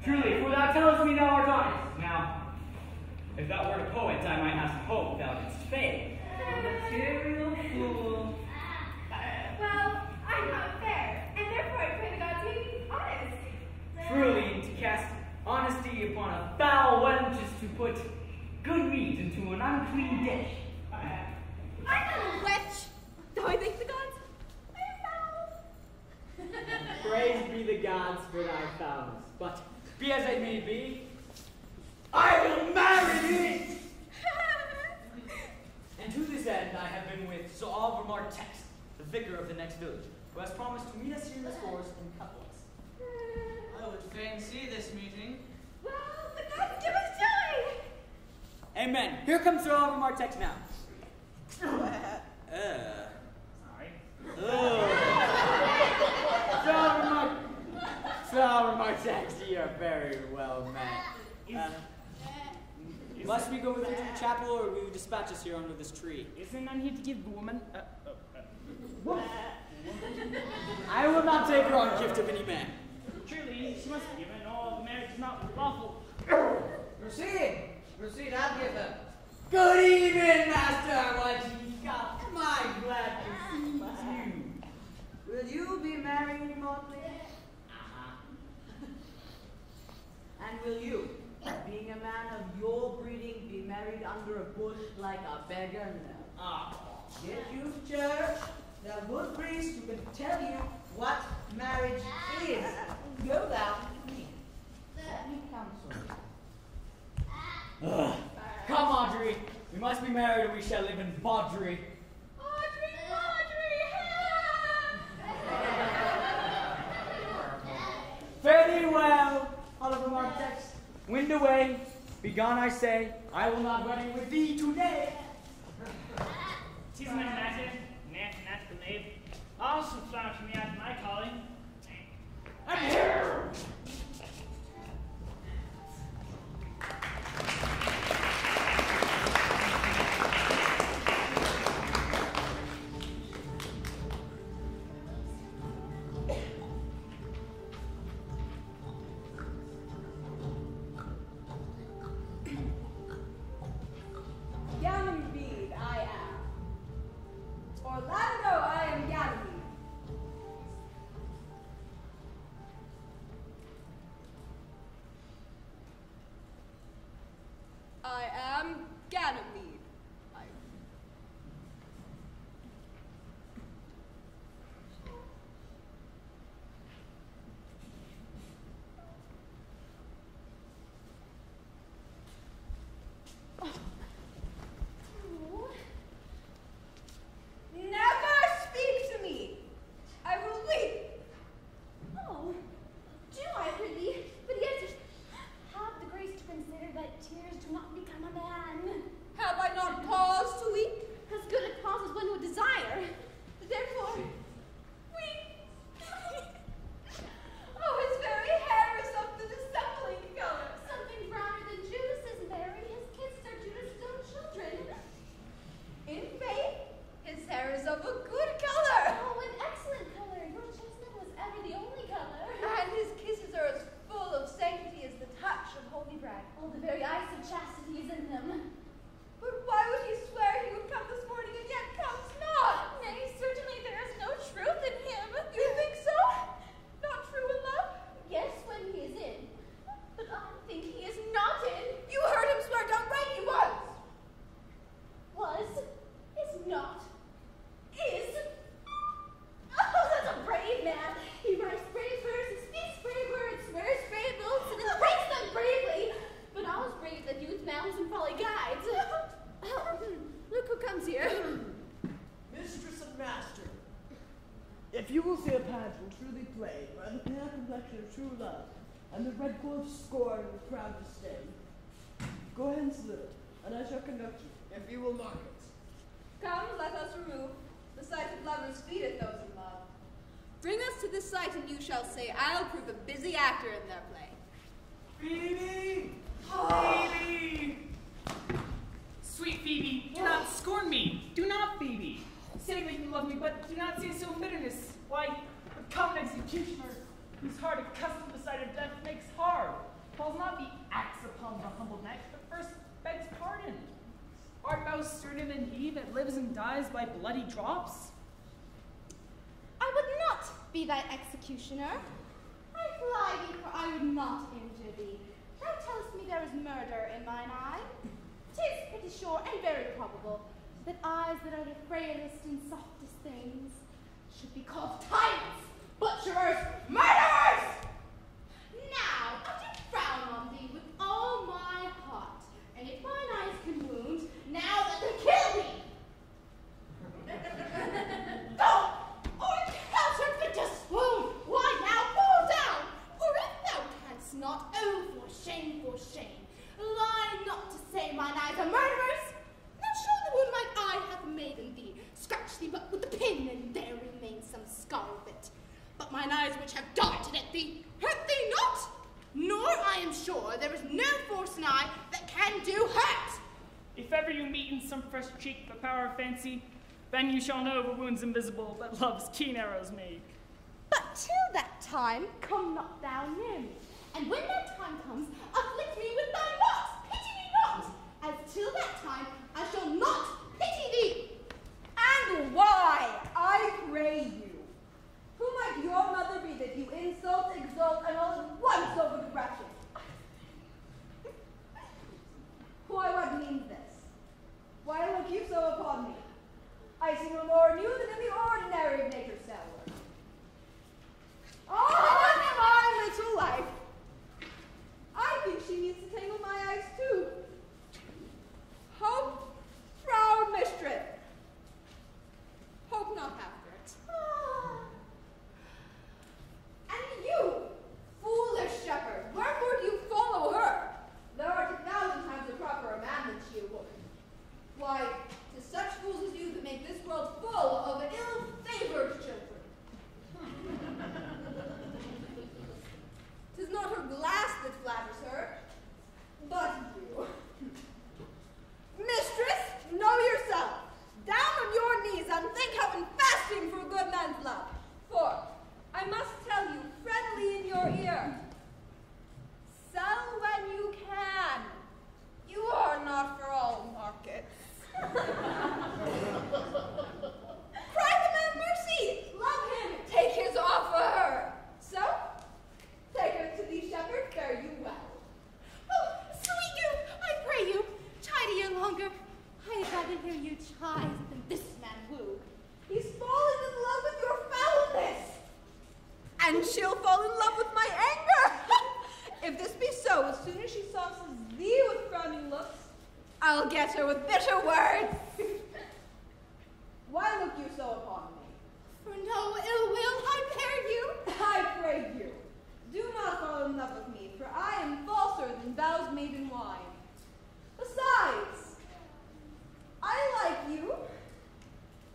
Truly, for thou tellest me thou art honest. Now, if thou wert a poet, I might have some hope thou didst fail. Material fool. Well, I'm not fair, and therefore I pray the gods make me honest. Truly, to cast honesty upon a foul wench is to put good meat into an unclean dish. I'm not a wretch, though I think the gods are foul. Praise be the gods for thy foulness. But Be as it may be, I will marry thee! and to this end I have been with Sir Oliver Martex, the vicar of the next village, who has promised to meet us here in the stores and couplets. I would fain see this meeting. Well, the gods give us joy! Amen. Here comes Sir Oliver Martex now. Sir Oliver Martex, you are very well met. Must we go with you to the chapel, or will you dispatch us here under this tree? Isn't none here to give the woman? I will not take her on gift of any man. Truly, she must be given, or the marriage is not lawful. Proceed. Proceed, I'll give them. Good evening, Master Wajika. Am I glad to see you? Will you be married, Motley? And will you, being a man of your breeding, be married under a bush like a beggar? No. Get you to church, the good priest who can tell you what marriage is. Go thou to me. Let me counsel you. Come, Audrey. We must be married, or we shall live in Baudry. Fare thee well, Oliver Martex. Wind away. Begone, I say. I will not wedding with thee today. Tis my matter, not the knave. Also flout me out my calling. I'm here. Ganymede I am. Orlando I am Ganymede. and truly played by the pale complexion of true love and the red glow of scorn and proud disdain. Go hence, little, and I shall conduct you, if you will mark it. Come, let us remove. The sight of lovers feedeth those in love. Bring us to this sight, and you shall say, I'll prove a busy actor in their play. Phoebe! Oh. Phoebe! Sweet Phoebe, do not scorn me. Do not, Phoebe. Say that you love me, but do not say so in bitterness. Why, the common executioner, whose heart accustomed to the sight of death makes hard, falls not the axe upon the humble neck, but first begs pardon. Art thou sterner than he that lives and dies by bloody drops? I would not be thy executioner. I fly thee, for I would not injure thee. Thou tellest me there is murder in mine eye. 'Tis pretty sure and very probable that eyes that are the frailest and softest things should be called tyrants, butcherers, murderers! Now, I do frown on thee with all my heart, and if mine eyes can wound, now let them kill me! Go! Or if thou art fit to swoon, why now fall down! Or if thou canst not, oh, for shame, lie not to say mine eyes are murderers! Now show the wound mine eye hath made in thee, scratch thee but with the pin, and there remains some scar of it. But mine eyes which have darted at thee, hurt thee not! Nor, I am sure, there is no force in eye that can do hurt! If ever you meet in some fresh cheek the power of fancy, then you shall know the wounds invisible that love's keen arrows make. But till that time, come not thou near me. And when that time comes, afflict me with thy locks, pity me not. As till that time, I shall not pity thee. And why, I pray you? Who might your mother be that you insult, exalt, and all at once over the wretched? Why, what means this? Why look you so upon me? I see no more in you than in the ordinary of nature's cell. Oh, my little life! I think she needs to tangle my eyes too. Hope, proud mistress. Hope not after it. And you, foolish shepherd, wherefore do you follow her? Thou art 1,000 times a properer man than she a woman. Why, 'tis such fools as you that make this world full of ill-favored children. 'Tis not her glass that flatters her, but you. Mistress, know yourself. Down on your knees and think heaven fasting for a good man's love. For, I must tell you friendly in your ear, sell when you can. You are not for all markets. Cry the man mercy. Love him. Take his offer. So, take her to thee, shepherd. Fare you well. Oh, sweet youth, I pray you, chide a year longer. I had rather hear you chide than this man woo. He's fallen in love with your foulness. And she'll fall in love with my anger. If this be so, as soon as she sauces thee with frowning looks, I'll get her with bitter words. Why look you so upon me? For no ill will, I bear you. I pray you, do not fall in love with me, for I am falser than vows made in wine. Besides, I like you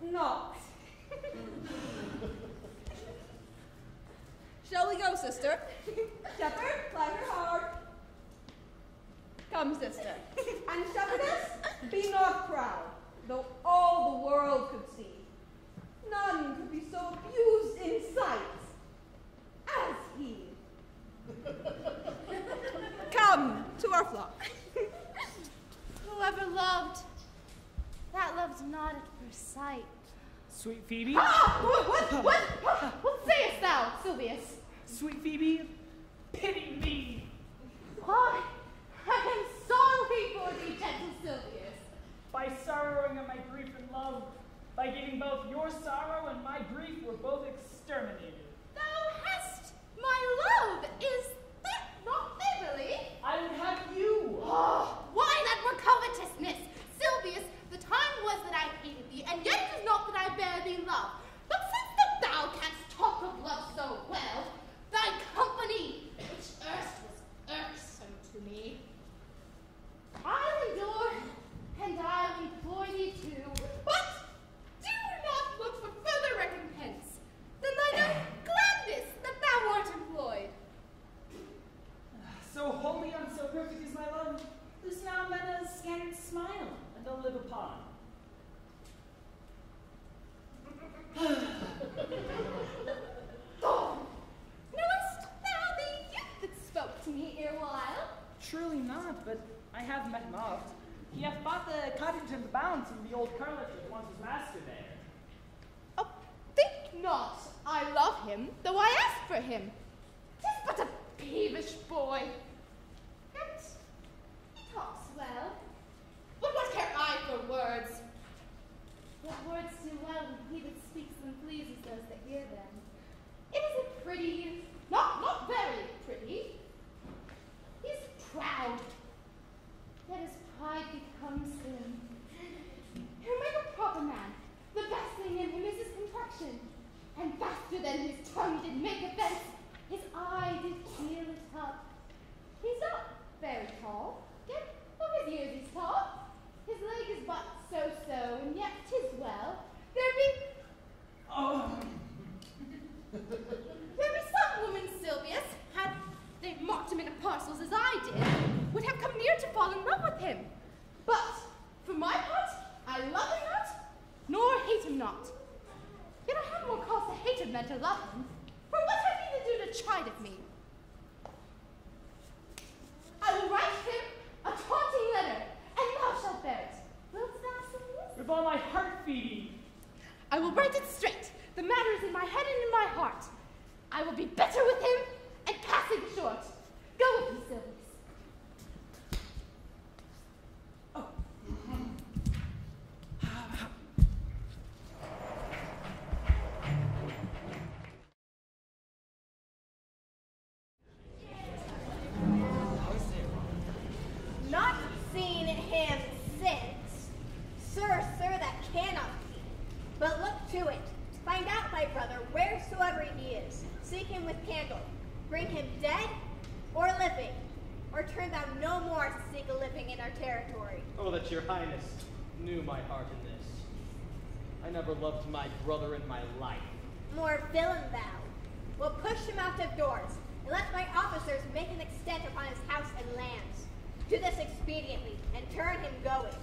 not. Shall we go, sister? Shepherd, ply her hard. Come, sister. And shepherdess, be not proud, though all the world could see. None could be so abused in sight as he. Come to our flock. Whoever loved, that loved not at first sight. Sweet Phoebe? What sayest thou, Silvius? Sweet Phoebe, pity me. Why, I am sorry for thee, gentle Silvius. By sorrowing at my grief and love, by giving both your sorrow and my grief were both exterminated. Thou hast my love, is that not neighborly? I would have you. Oh, why that were covetousness? Silvius, the time was that I hated thee, and yet it is not that I bear thee love. But since that thou canst talk of love so but I have met him oft. He hath bought the Coddington's bounds from the old carlet that once was master there. Oh, think not I love him, though I ask for him. 'Tis but a peevish boy. Yet he talks well. But what care I for words? What words do well when he that speaks them pleases those that hear them. It isn't pretty. Not very pretty. He's proud. Yet his pride becomes him. He'll make a proper man. The best thing in him is his complexion. And faster than his tongue did make offense, His eye did heal it up. he's not very tall. Yet of his years he's tall. His leg is but so-so, and yet 'tis well. There be Oh. some women, Sylvius, had they marked him in parcels as I did, would have come near to fall in love with him. But for my part, I love him not, nor hate him not. Yet I have more cause to hate him than to love him. For what have he to do to chide at me? I will write him a taunting letter, and thou shalt bear it. Wilt thou, Sylvius? With all my heart, Phoebe. I will write it straight. The matter is in my head and in my heart. I will be better with him and passing short. Go with me, Sylvius. Not seen him since. Sir, that cannot be. But look to it. Find out thy brother wheresoever he is. Seek him with candle. Bring him dead or living. Or turn thou no more to seek a living in our territory. Oh, that your highness knew my heart in this. I never loved my brother in my life. More villain thou. Will push him out of doors, and let my officers make an extent upon his house and lands. Do this expediently, and turn him going.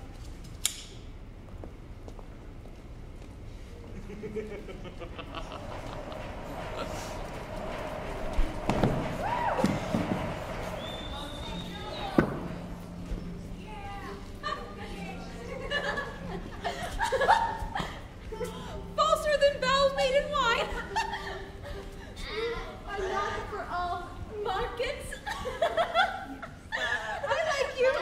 Falser than vows made in wine. I lie for all markets. I like you.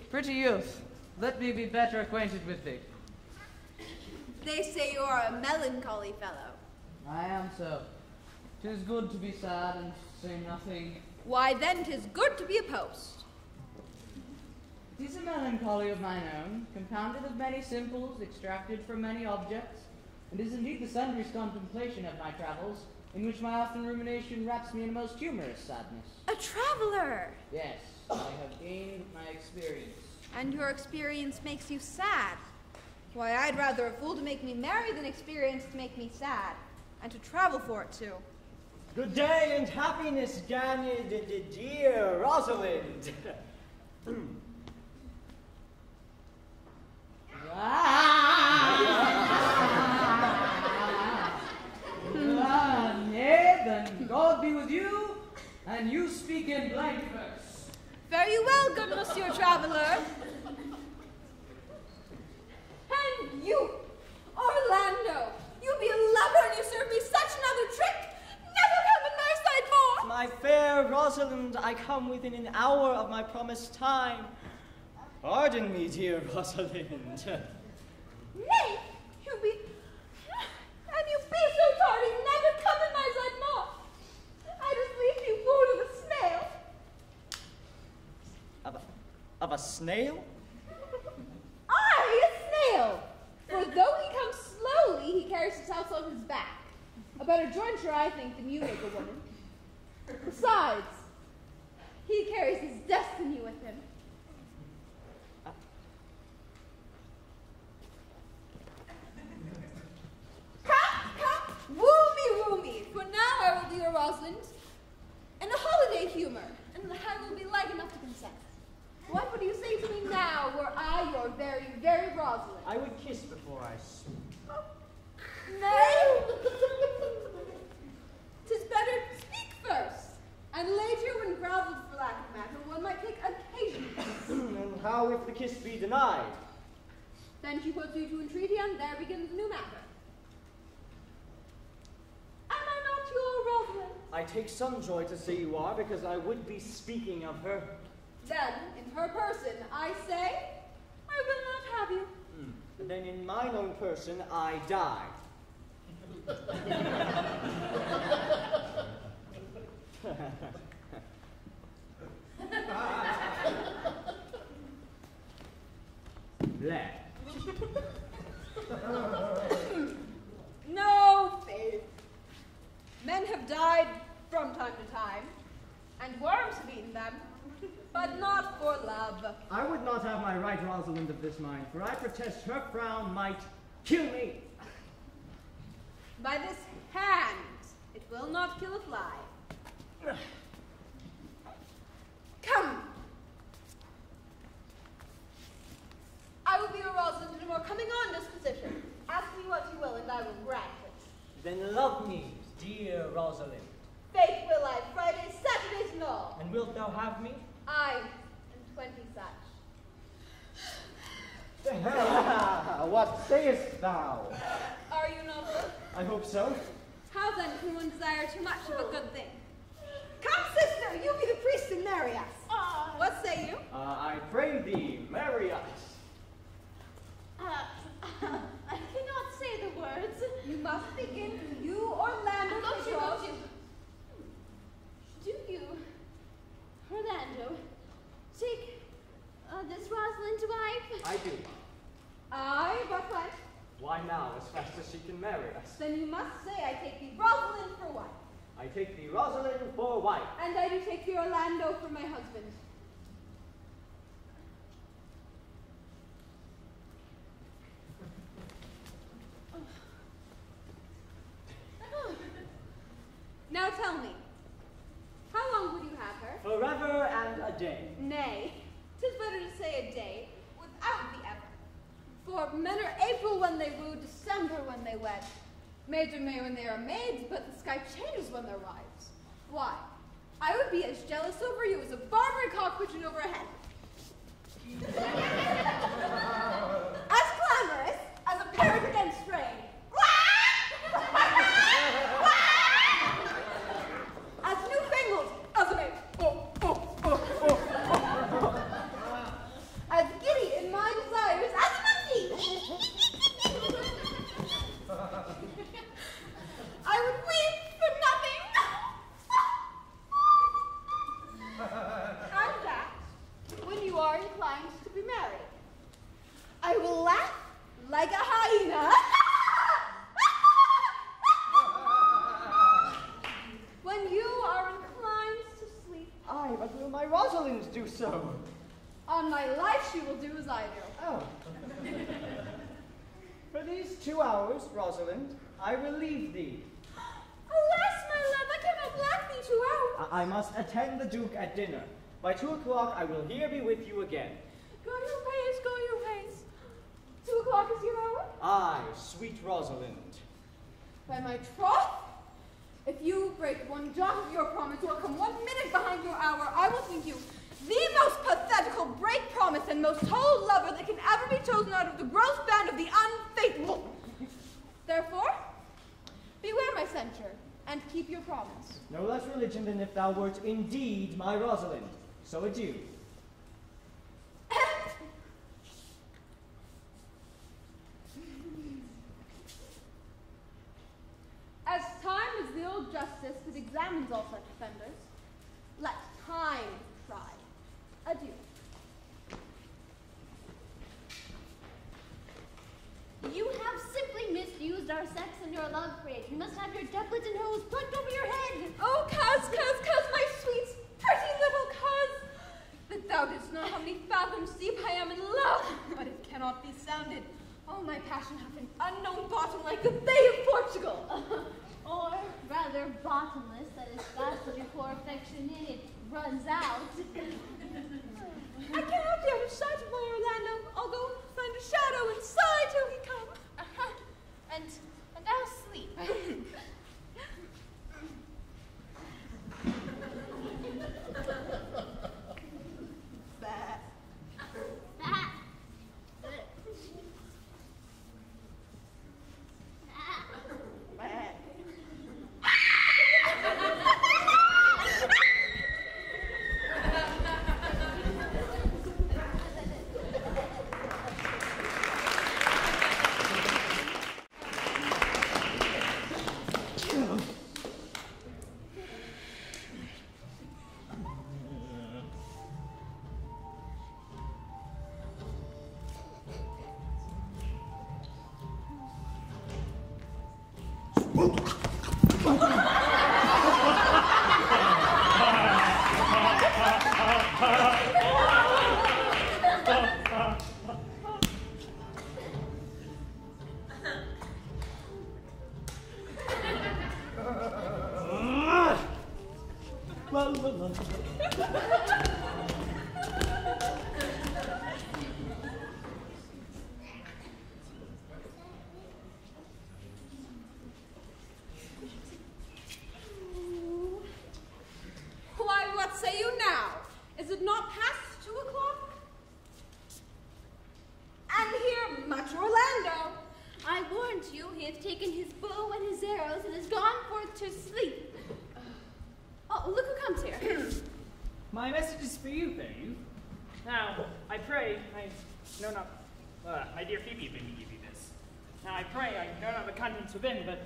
Pretty youth, let me be better acquainted with thee. They say you are a melancholy fellow. I am so. 'Tis good to be sad and say nothing. Why then 'tis good to be a post. 'Tis a melancholy of mine own, compounded of many simples, extracted from many objects, and is indeed the sundry's contemplation of my travels, in which my often rumination wraps me in a most humorous sadness. A traveler! Yes, I have gained my experience. And your experience makes you sad. Why, I'd rather a fool to make me merry than experience to make me sad, and to travel for it too. Good day and happiness, dear Rosalind. Nay, then God be with you, and you speak in blank verse. Fare you well, good Monsieur Traveler. And you, Orlando, you be a lover and you serve me such another trick. Never come in my sight more. My fair Rosalind, I come within an hour of my promised time. Pardon me, dear Rosalind. Nay, you be, and you be so tardy, never come in my sight more. I just leave you food of a snail. Of a snail? I, a snail! For though he comes slowly, he carries his house on his back. A better jointer, I think, than you make a woman. Besides, he carries his destiny with him. Come, woo me, for now I will be your twice. Nay! 'Tis better to speak first, and later, when grovelled for lack of matter, one might take occasion. And how if the kiss be denied? Then she puts you to entreaty, and there begins a new matter. Am I not your Rosalind? I take some joy to say you are, because I would be speaking of her. Then, in her person, I say, I will not have you. Then in mine own person, I die. Bleh. No, faith. Men have died from time to time, and worms have eaten them, but not for love. I would not have my right Rosalind of this mind, for I protest her frown might kill me. By this hand, it will not kill a fly. Come. I will be your Rosalind in a more coming on disposition. Ask me what you will, and I will grant it. Then love me, dear Rosalind. Faith will I, Fridays, Saturdays, and all. And wilt thou have me? I and 20 such. What sayest thou? Are you not good? I hope so. How then can one desire too much of a good thing? Come, sister, you be the priest and marry us. What say you? I pray thee, marry us. I cannot say the words. You must begin. You, Orlando, Do you, Orlando, take this Rosalind to wife? I do. Aye, but when? Why now, as fast as she can marry us? Then you must say I take thee Rosalind for wife. I take thee Rosalind for wife. And I do take thee Orlando for my husband. Now tell me, how long would you have her? Forever and a day. Nay, 'tis better to say a day without the ever. For men are April when they woo, December when they wed. Maids are May when they are maids, but the sky changes when they're wives. Why? I would be as jealous over you as a Barbary cock pigeon over a hen. As clamorous as a parrot against rain. As newfangled as a maid. As giddy in my desires as a monkey. I would weep for nothing. And that, when you are inclined to be married, I will laugh like a hyena. When you are inclined to sleep. Aye, but will my Rosalind do so? On my life she will do as I do. Oh. For these 2 hours, Rosalind, I will leave thee. Alas, my love, I cannot lack thee 2 hours. I must attend the Duke at dinner. By 2 o'clock, I will here be with you again. Go your ways, go your ways. 2 o'clock is your hour? Aye, sweet Rosalind. By my troth, if you break one jot of your promise or come 1 minute behind your hour, I will think you the most pathetical break promise and most whole lover that can ever be chosen out of the gross band of the unfaithful. Therefore, beware my censure, and keep your promise. No less religion than if thou wert indeed my Rosalind. So adieu. As time is the old justice that examines all such offenders, let time try. Adieu. You have simply misused our sex and your love parade. You must have your doublet and hose plucked over your head. Oh, cuz, my sweet, pretty little cuz, that thou didst know how many fathoms deep I am in love, but it cannot be sounded. Oh, my passion hath an unknown bottom like the Bay of Portugal. Or rather bottomless, that is faster before affection in it runs out. I cannot be out of sight of my Orlando. I'll go find a shadow and sigh till he come. Why, what say you now? Is it not past 2 o'clock? And here, much Orlando. I warned you, he hath taken his bow and his arrows and is gone forth to sleep. Oh, look who comes here. My message is for you, fair youth. Now, I pray, my dear Phoebe bid me give you this. Now, I pray, I know not the contents within, but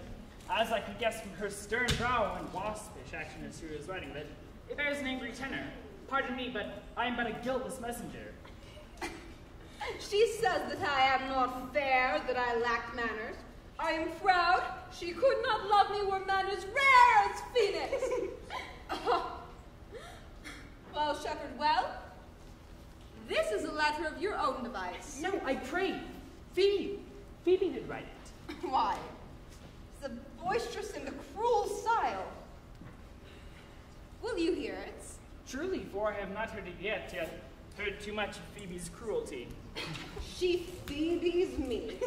as I could guess from her stern brow and waspish action as she was writing it, it bears an angry tenor. Pardon me, but I am but a guiltless messenger. She says that I am not fair, that I lack manners. I am proud. She could not love me were manners rare as Phoenix. Well, Shepherd, well, this is a letter of your own device. No, I pray. Phoebe did write it. Why? It's a boisterous and a cruel style. Will you hear it? Truly, for I have not heard it yet heard too much of Phoebe's cruelty. She Phoebe's me.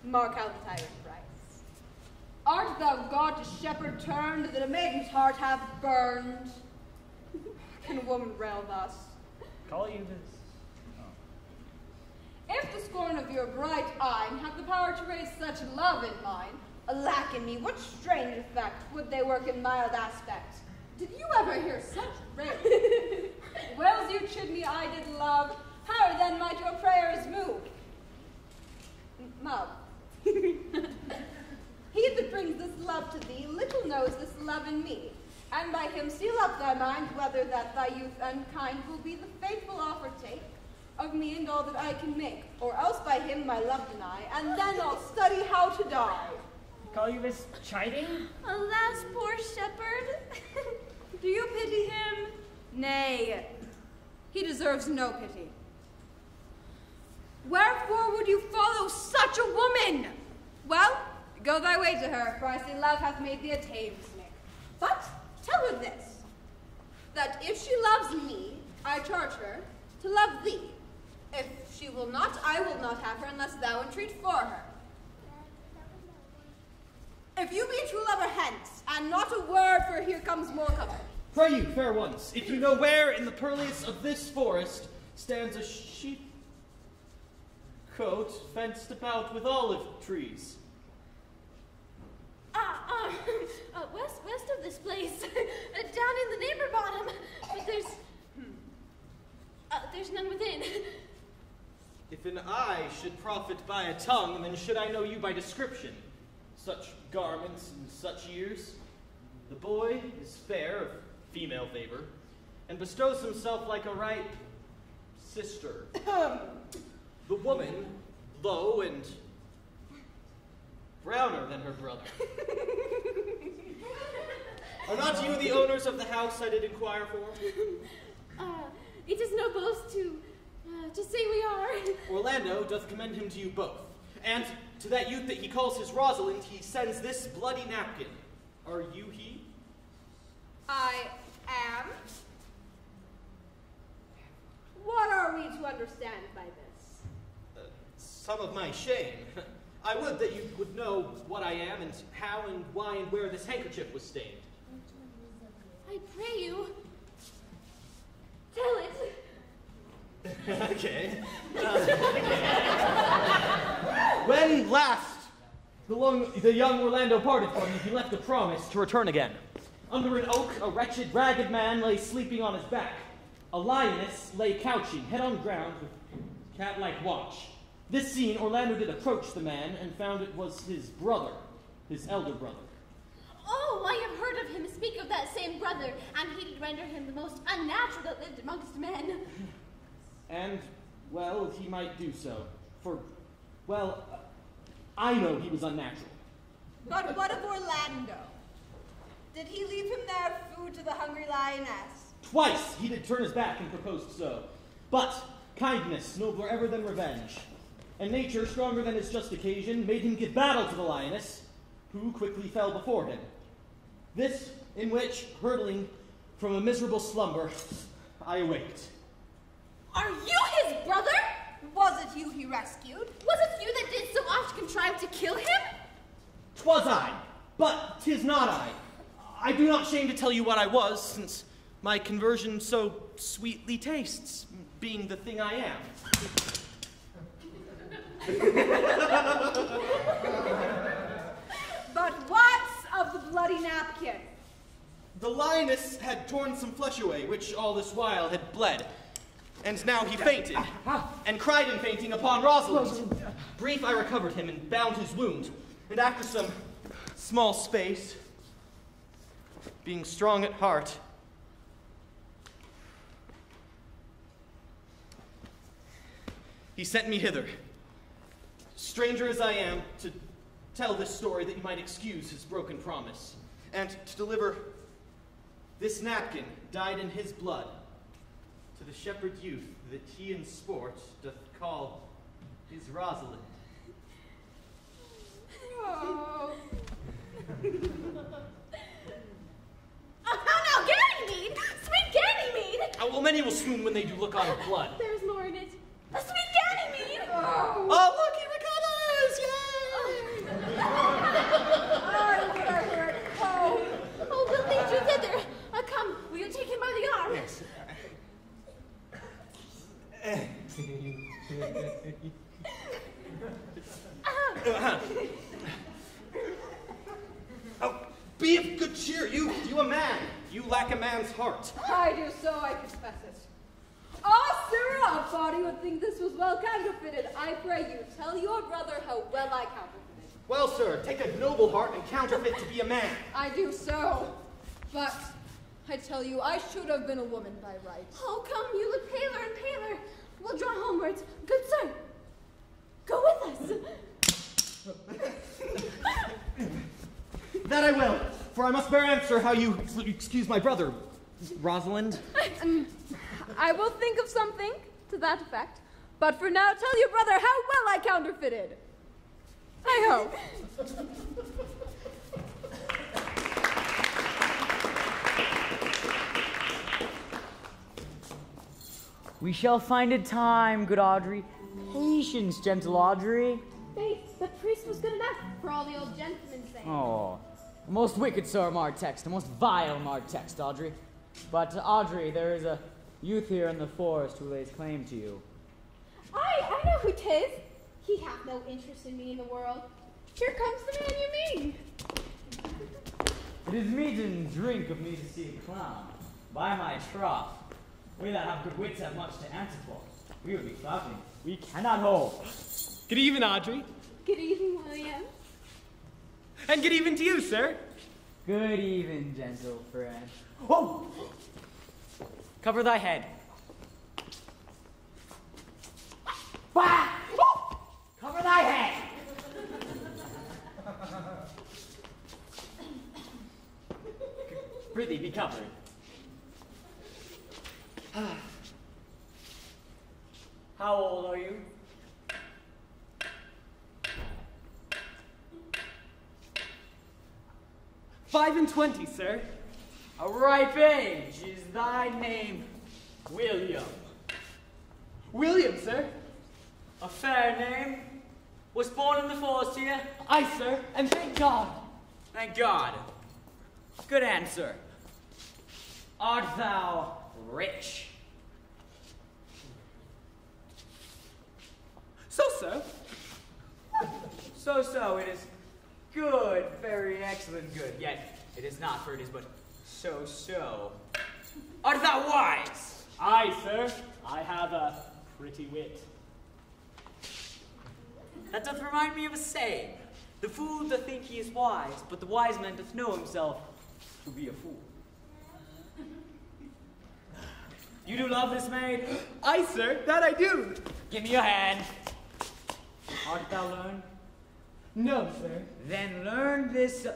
Mark out the tyrant writes. Art thou God to shepherd turned, that a maiden's heart hath burned? Can a woman rail thus? Call you this? If the scorn of your bright eye hath the power to raise such love in mine, alack in me, what strange effect would they work in mild aspect? Did you ever hear such rage? Wells you chid me I did love, how then might your prayers move? Mub. He that brings this love to thee little knows this love in me, and by him seal up thy mind whether that thy youth unkind will be the faithful offer take of me and all that I can make, or else by him my love deny, and then I'll study how to die. Call you this chiding? Alas, poor shepherd. Do you pity him? Nay, he deserves no pity. Wherefore would you follow such a woman? Well, go thy way to her, for I see love hath made thee a tame snake. But tell her this, that if she loves me, I charge her to love thee. If she will not, I will not have her unless thou entreat for her. If you be a true lover, hence, and not a word, for here comes more cover. Pray you, fair ones, if you know where in the purlieus of this forest stands a sheep cote fenced about with olive trees. West of this place, down in the neighbor bottom, but there's none within. If an eye should profit by a tongue, then should I know you by description. Such garments and such years. The boy is fair, of female favor, and bestows himself like a ripe sister. The woman, low and browner than her brother. Are not you the owners of the house I did inquire for? It is no boast to say we are. Orlando doth commend him to you both, and to that youth that he calls his Rosalind, he sends this bloody napkin. Are you he? I am. What are we to understand by this? Some of my shame. I would that you would know what I am, and how and why and where this handkerchief was stained. I pray you, tell it. Okay. When last the young Orlando parted from me, he left a promise to return again. Under an oak, a wretched, ragged man lay sleeping on his back. A lioness lay couching, head on ground, with cat-like watch. This seen, Orlando did approach the man, and found it was his brother, his elder brother. Oh, I have heard of him speak of that same brother, and he did render him the most unnatural that lived amongst men. And, well, he might do so. For, well, I know he was unnatural. But what of Orlando? Did he leave him there food to the hungry lioness? Twice he did turn his back and proposed so. But kindness, nobler ever than revenge, and nature, stronger than his just occasion, made him give battle to the lioness, who quickly fell before him. This in which, hurtling from a miserable slumber, I awaked. Are you his brother? Was it you he rescued? Was it you that did so oft contrive to kill him? 'Twas I, but 'tis not I. I do not shame to tell you what I was, since my conversion so sweetly tastes, being the thing I am. But what's of the bloody napkin? The lioness had torn some flesh away, which all this while had bled. And now he fainted, and cried in fainting upon Rosalind. Brief I recovered him and bound his wound, and after some small space, being strong at heart, he sent me hither, stranger as I am, to tell this story that you might excuse his broken promise, and to deliver this napkin dyed in his blood to the shepherd youth that he in sport doth call his Rosalind. Oh. How now, Ganymede! Sweet Ganymede! Well, many will swoon when they do look on blood. There's more in it. A sweet Ganymede! Oh, look, here it comes! Yay! I would have heard. Oh. Oh, we'll lead you thither. Come, will you take him by the arm? Yes. Oh, be of good cheer, you a man. You lack a man's heart. I do so, I confess it. Ah, sir, I thought you would think this was well counterfeited. I pray you, tell your brother how well I counterfeited. Well, sir, take a noble heart and counterfeit to be a man. I do so. But I tell you, I should have been a woman by right. Oh, come, you look paler and paler. We'll draw homewards. Good sir, go with us. That I will, for I must bear answer how you excuse my brother, Rosalind. I will think of something to that effect. But for now, tell your brother how well I counterfeited. I hope. We shall find a time, good Audrey. Patience, gentle Audrey. Faith, the priest was good enough for all the old gentlemen say. Oh, a most wicked sir of our text, a most vile of our text, Audrey. But, Audrey, there is a youth here in the forest who lays claim to you. I know who 'tis. He hath no interest in me in the world. Here comes the man you mean. It is meat and drink of me to see a clown. By my troth, we that have good wits have much to answer for. We would be flouting. We cannot hold. Good evening, Audrey. Good evening, William. And good evening to you, sir. Good even, gentle friend. Oh! Cover thy head. Bah! Cover thy head! Prithee, be covered. How old are you? 25, sir. A ripe age. Is thy name William? William, sir. A fair name. Was born in the forest here? Aye, sir, and thank God. Thank God. Good answer. Art thou rich? So. So, it is good, very excellent good. Yet, it is not, for it is but so. Art thou wise? Aye, sir. I have a pretty wit. That doth remind me of a saying. The fool doth think he is wise, but the wise man doth know himself to be a fool. You do love this maid? Aye, sir, that I do. Give me your hand. Art thou learned? No, sir. Then learn this.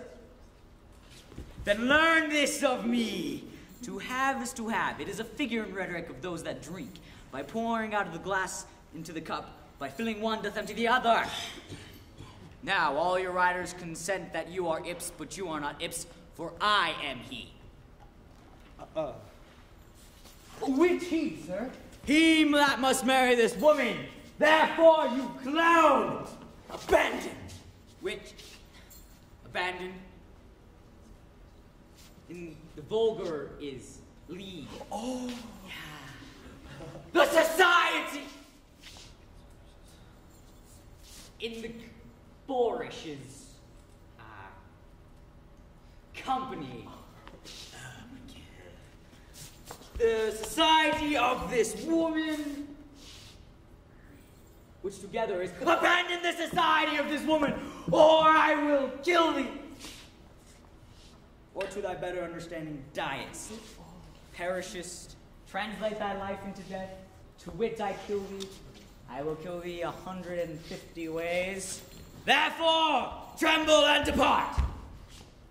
Then learn this of me. To have is to have. It is a figure in rhetoric of those that drink. By pouring out of the glass into the cup, by filling one doth empty the other. Now all your riders consent that you are Ips, but you are not Ips, for I am he. Which he, sir? He that must marry this woman. Therefore, you clown, abandon. Which, abandon, in the vulgar is leave. Oh, yeah. The society. In the boorish is company. The society of this woman, which together is abandon the society of this woman, or I will kill thee. Or to thy better understanding, diest, perishest, translate thy life into death, to wit I kill thee, I will kill thee 150 ways. Therefore, tremble and depart.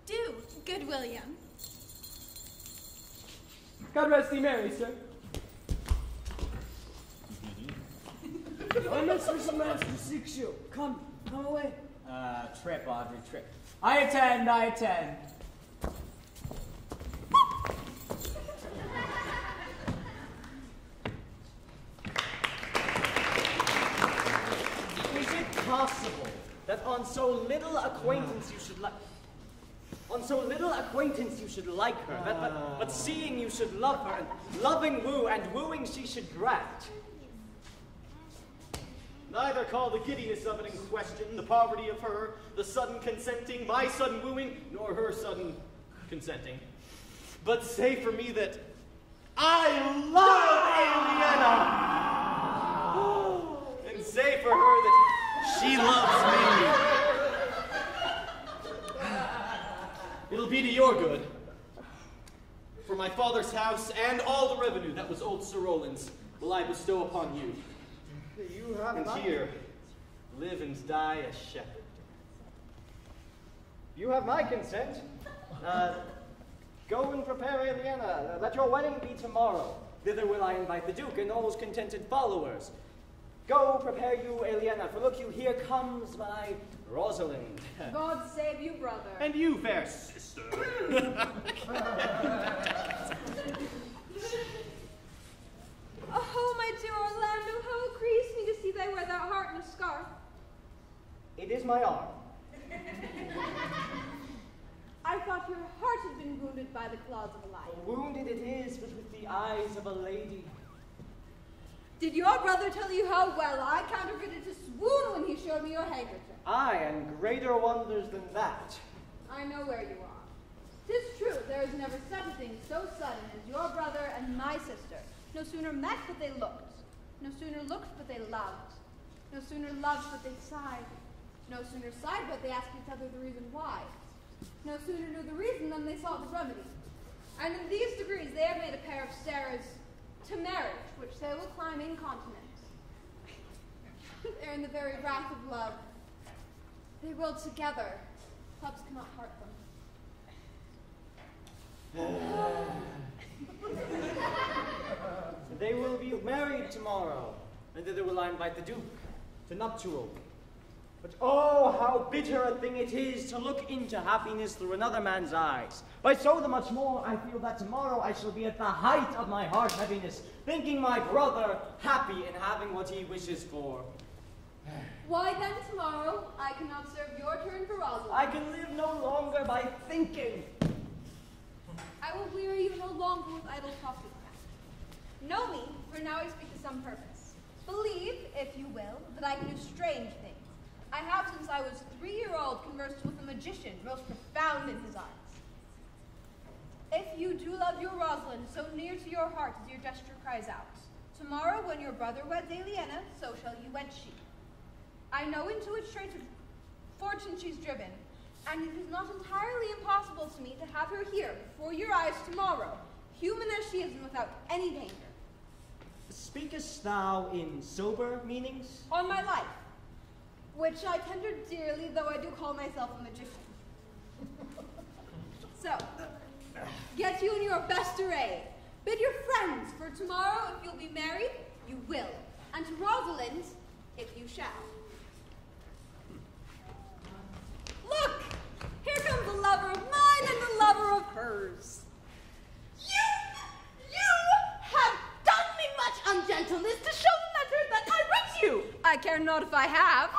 Do, good William. God rest thee merry, sir. My mistress and master seeks you. Come away. Trip, Audrey, trip. I attend. Is it possible that on so little acquaintance you should like her, but seeing you should love her, and loving woo, and wooing she should grant? Neither call the giddiness of it in question, the poverty of her, the sudden consenting, my sudden wooing, nor her sudden consenting. But say for me that I love Aliena! And say for her that she loves me. It'll be to your good. For my father's house and all the revenue that was old Sir Roland's will I bestow upon you. You have And here, live and die a shepherd. You have my consent. Go and prepare Aliena. Let your wedding be tomorrow. Thither will I invite the Duke and those contented followers. Go prepare you, Aliena, for look you, here comes my Rosalind. God save you, brother. And you, fair sister. Oh, my dear Orlando, how it grieves me to see thy wear that heart in a scarf. It is my arm. I thought your heart had been wounded by the claws of a lion. Wounded it is, but with the eyes of a lady. Did your brother tell you how well I counterfeited to swoon when he showed me your handkerchief? Aye, and greater wonders than that. I know where you are. 'Tis true, there is never such a thing so sudden as your brother and my sister. No sooner met but they looked. No sooner looked but they loved. No sooner loved but they sighed. No sooner sighed but they asked each other the reason why. No sooner knew the reason than they sought the remedy. And in these degrees they have made a pair of Sarahs to marriage, which they will climb incontinent. They're in the very wrath of love. They will together. Clubs cannot part them. They will be married tomorrow, and thither will I invite the Duke to nuptial. But oh, how bitter a thing it is to look into happiness through another man's eyes. By so the much more I feel that tomorrow I shall be at the height of my heart heaviness, thinking my brother happy in having what he wishes for. Why then tomorrow I cannot serve your turn for Rosalind. I can live no longer by thinking. I will weary you no longer with idle talking. Know me, for now I speak to some purpose. Believe, if you will, that I can do strange things. I have since I was 3-year-old conversed with a magician, most profound in his eyes. If you do love your Rosalind so near to your heart as your gesture cries out, tomorrow when your brother weds Aliena, so shall you wed she. I know into which strait of fortune she's driven, and it is not entirely impossible to me to have her here before your eyes tomorrow, human as she is and without any danger. Speakest thou in sober meanings? On my life. which I tender dearly, though I do call myself a magician. So, get you in your best array. Bid your friends, for tomorrow, if you'll be married, you will. And to Rosalind, if you shall. Look! Here comes the lover of mine and the lover of hers. You have done me much ungentleness to show the letter that I wrote you. I care not if I have.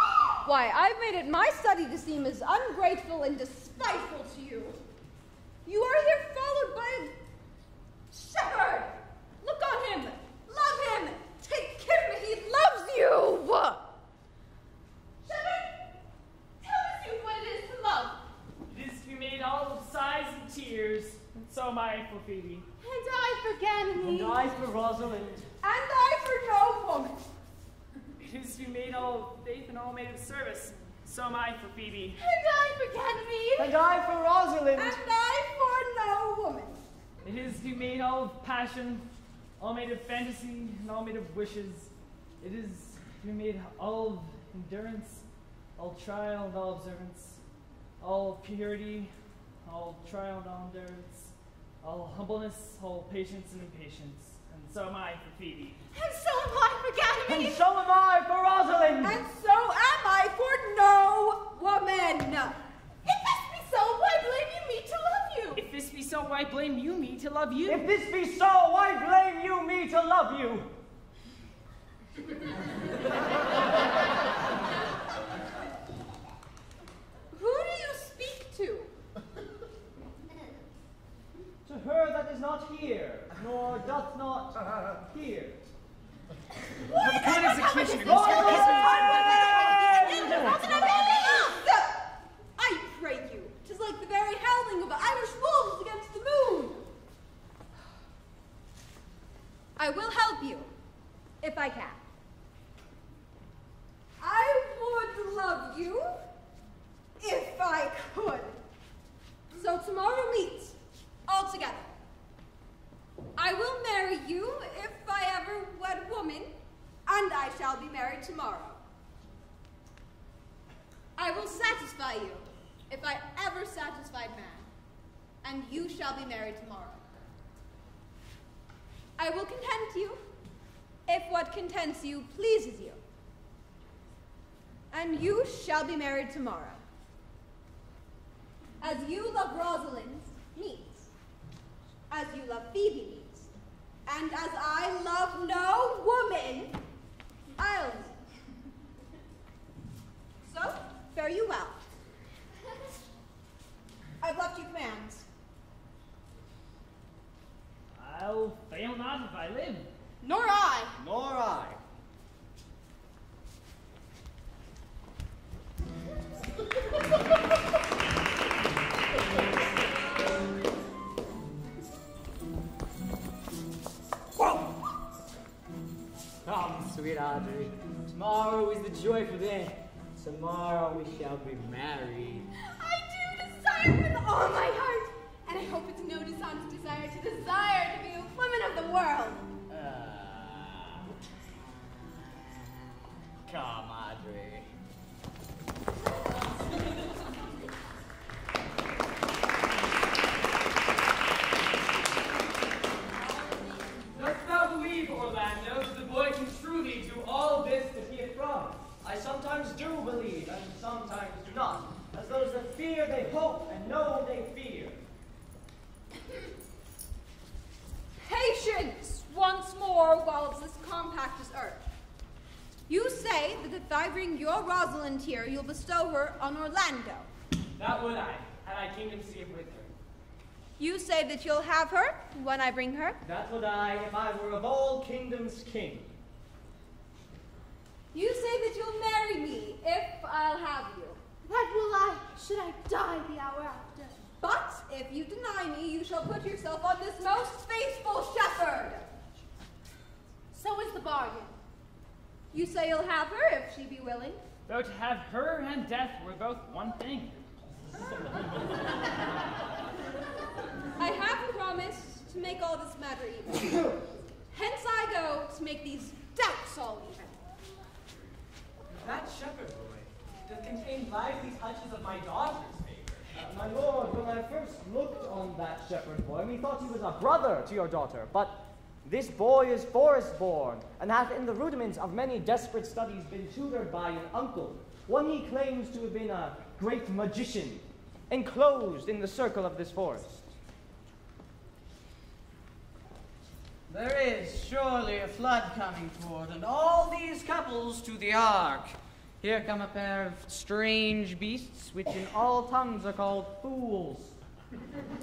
Why, I've made it my study to seem as ungrateful and despiteful to you. You are here followed by a shepherd. Look on him. Love him. Take care of him. He loves you. Shepherd, tell us you what it is to love. It is to be made all of sighs and tears, and so am I for Phoebe. And I for Ganymede. And I for Rosalind. And I for no woman. It is to be made all of faith and all made of service, so am I for Phoebe. And I for Ganymede. And I for Rosalind. And I for no woman. It is to be made all of passion, all made of fantasy, and all made of wishes. It is to be made all of endurance, all trial and all observance, all purity, all trial and all endurance, all humbleness, all patience and impatience. And so am I for Phoebe. And so am I for Ganymede. And so am I for Rosalind. And so am I for no woman. If this be so, why blame you me to love you? If this be so, why blame you me to love you? If this be so, why blame you me to love you? Who do you speak to? To her that is not here, nor doth not hear. Have a kind executioner. I pray you, 'tis like the very howling of Irish wolves against the moon. I will help you, if I can. I would love you, if I could. So tomorrow meet, all together. I will marry you if I ever wed woman, and I shall be married tomorrow. I will satisfy you if I ever satisfied man, and you shall be married tomorrow. I will content you if what contents you pleases you, and you shall be married tomorrow. As you love Rosalind meets, as you love Phoebe meets, and as I love no woman, I'll meet. So, fare you well. I've left you commands. I'll fail not if I live. Nor I. Nor I. Come, sweet Audrey. Tomorrow is the joyful day. Tomorrow we shall be married. I do desire with all my heart, and I hope it's no dishonest desire to be a woman of the world. Come, Audrey. Dost thou believe, Orlando, that the boy can truly do all this that he hath promised? I sometimes do believe, and sometimes do not. As those that fear, they hope, and know they fear. Patience, once more, whilst this compact is urged. You say that if I bring your Rosalind here, you'll bestow her on Orlando. That would I, had I kingdom to give with her. You say that you'll have her when I bring her. That would I, if I were of all kingdoms king. You say that you'll marry me if I'll have you. That will I, should I die the hour after. But if you deny me, you shall put yourself on this most faithful shepherd. So is the bargain. You say you'll have her if she be willing. Though to have her and death were both one thing. I have promised to make all this matter even. Hence I go to make these doubts all even. That shepherd boy, lively touches of my daughter's favor. My lord, when I first looked on that shepherd boy, methought he was a brother to your daughter, but this boy is forest-born, and hath in the rudiments of many desperate studies been tutored by an uncle, one he claims to have been a great magician, enclosed in the circle of this forest. There is surely a flood coming toward, and all these couples to the ark. Here come a pair of strange beasts, which in all tongues are called fools.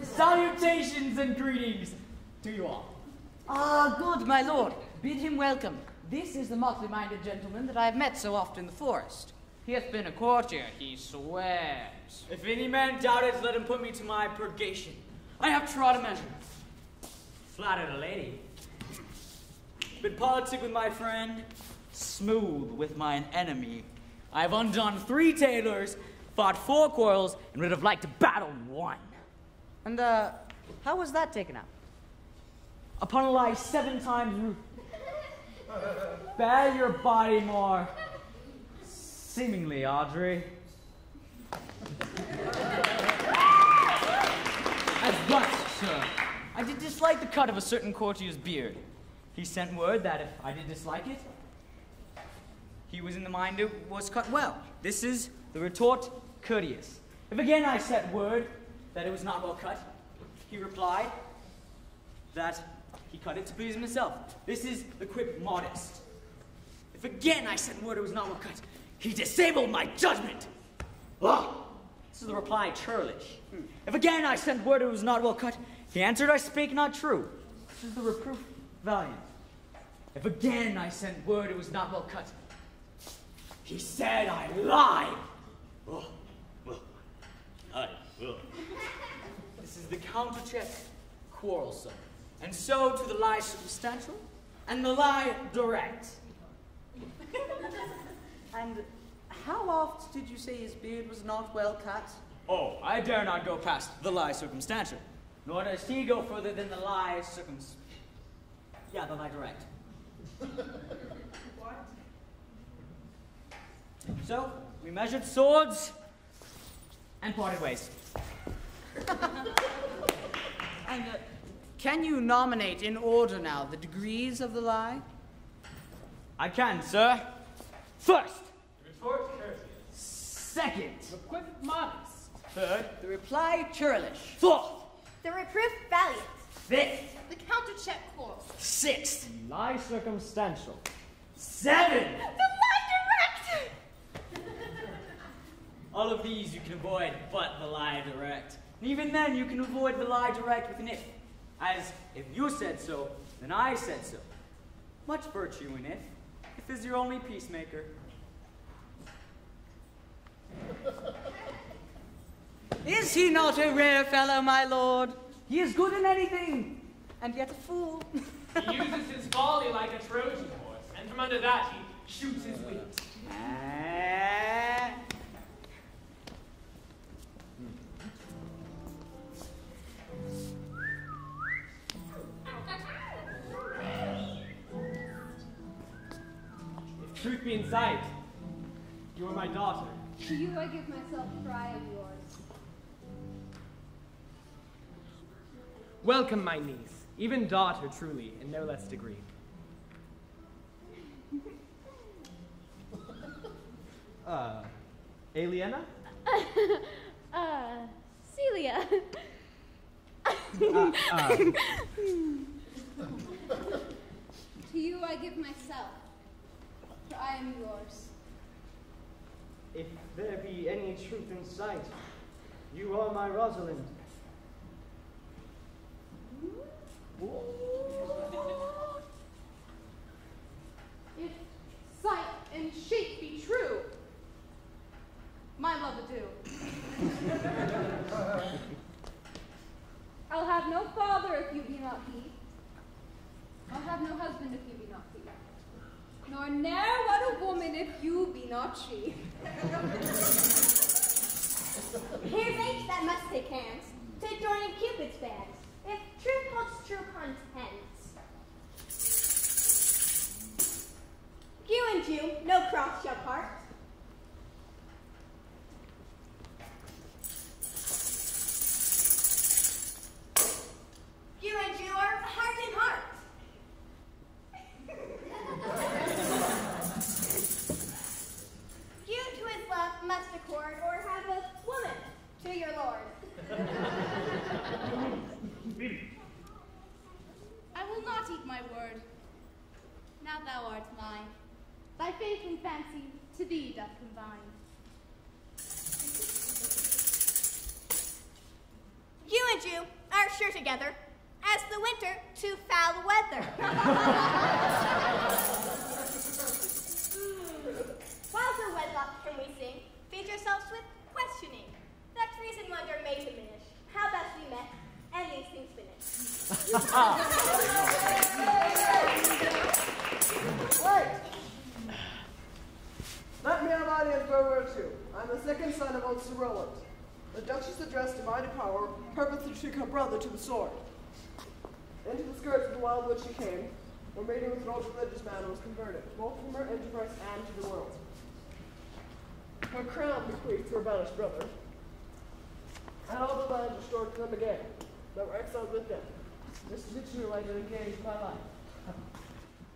Salutations and greetings to you all. Ah, good, my lord. Bid him welcome. This is the motley-minded gentleman that I have met so oft in the forest. He hath been a courtier, he swears. If any man doubteth, let him put me to my purgation. I have trod a measure. Flattered a lady. Been politic with my friend, smooth with mine enemy. I have undone 3 tailors, fought 4 quarrels, and would have liked to battle 1. And, how was that taken up? Upon a lie 7 times bear your body more seemingly, Audrey. As thus, sir, I did dislike the cut of a certain courtier's beard. He sent word that if I did dislike it, he was in the mind it was cut well. This is the retort courteous. If again I sent word that it was not well cut, he replied that he cut it to please himself. This is the quip modest. If again I sent word it was not well cut, he disabled my judgment. Ugh. This is the reply churlish. If again I sent word it was not well cut, he answered I spake not true. This is the reproof valiant. If again I sent word it was not well cut, he said I lied. This is the countercheck quarrelsome. And so to the lie circumstantial and the lie direct. And how oft did you say his beard was not well cut? Oh, I dare not go past the lie circumstantial, nor does he go further than the lie the lie direct. What? So, we measured swords and parted ways. And can you nominate in order now the degrees of the lie? I can, sir. First. The retort courteous. Second. The quip modest. Third. The reply churlish. Fourth. The reproof valiant. Fifth. The countercheck quarrel. Sixth. Lie circumstantial. 7. The lie direct! All of these you can avoid but the lie direct. And even then you can avoid the lie direct with an if. As if you said so, then I said so. Much virtue in if. If is your only peacemaker. Is he not a rare fellow, my lord? He is good in anything, and yet a fool. He uses his folly like a Trojan horse, and from under that he shoots his wings. If truth be in sight, you are my daughter. To you I give myself, for I am yours. Welcome, my niece, even daughter truly, in no less degree. Aliena? Celia. To you I give myself, for I am yours. If there be any truth in sight, you are my Rosalind. If sight and shape be true, my love adieu. I'll have no father if you be not he. I'll have no husband if you be not he. Nor ne'er what a woman if you be not she. Here's H that must take hands to join in Cupid's bands, if truth holds true contents. Jew and Jew, no cross shall part. and fancy to thee doth combine. You and you are sure together as the winter to foul weather. While the wedlock can we sing, feed yourselves with questioning. That reason wonder may diminish. How best we met, and these things finish. Wait! Let me have audience for a word too. I'm the second son of old Sir Roland. The Duchess addressed divided power, purposed to trick her brother to the sword. Into the skirts of the wild wood she came, where mating with an old religious man who was converted, both from her enterprise and to the world. Her crown bequeathed to her banished brother, and all the lands restored to them again, that were exiled with them. This is a true light that engaged my life.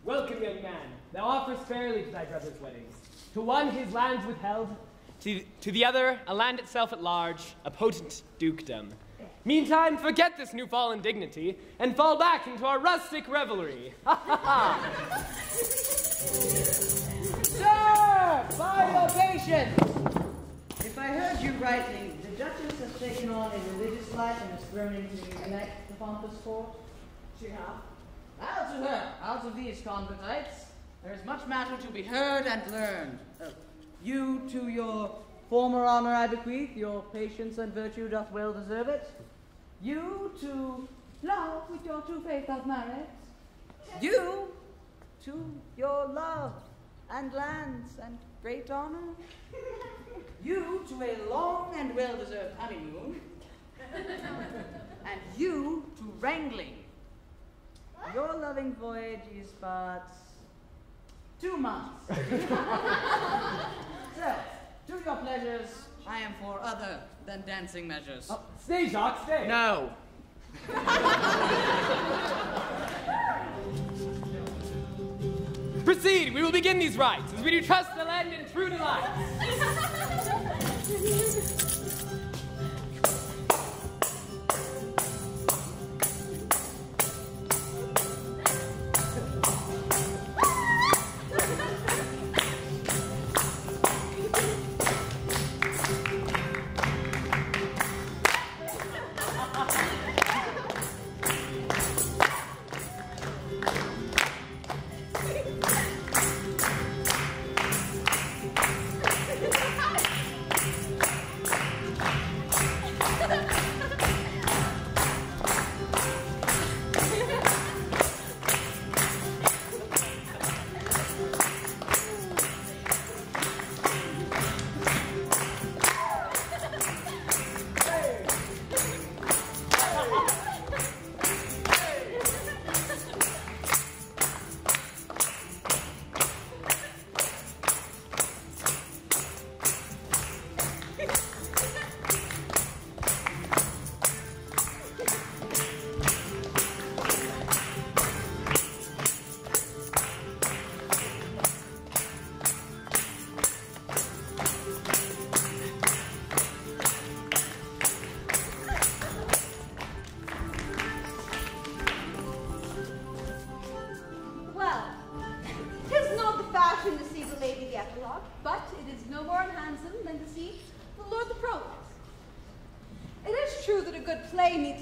Welcome, young man. Thou offerest fairly to thy brother's weddings. To one his lands withheld, to the other a land itself at large, a potent dukedom. Meantime, forget this new-fallen dignity, and fall back into our rustic revelry. Ha ha ha! Sir, by your patience! If I heard you rightly, the Duchess has taken on a religious life and is thrown into neglect the pompous court? She hath. Out of her, out of these convertites. There is much matter to be heard and learned. You to your former honor I bequeath, your patience and virtue doth well deserve it. You to love with your true faith of merit. You to your love and lands and great honor. You to a long and well-deserved honeymoon. And you to wrangling. Your loving voyage is but 2 months. So, to your pleasures, I am for other than dancing measures. Stay, Jacques, stay. No. Proceed, we will begin these rites, as we do trust the land in true delight.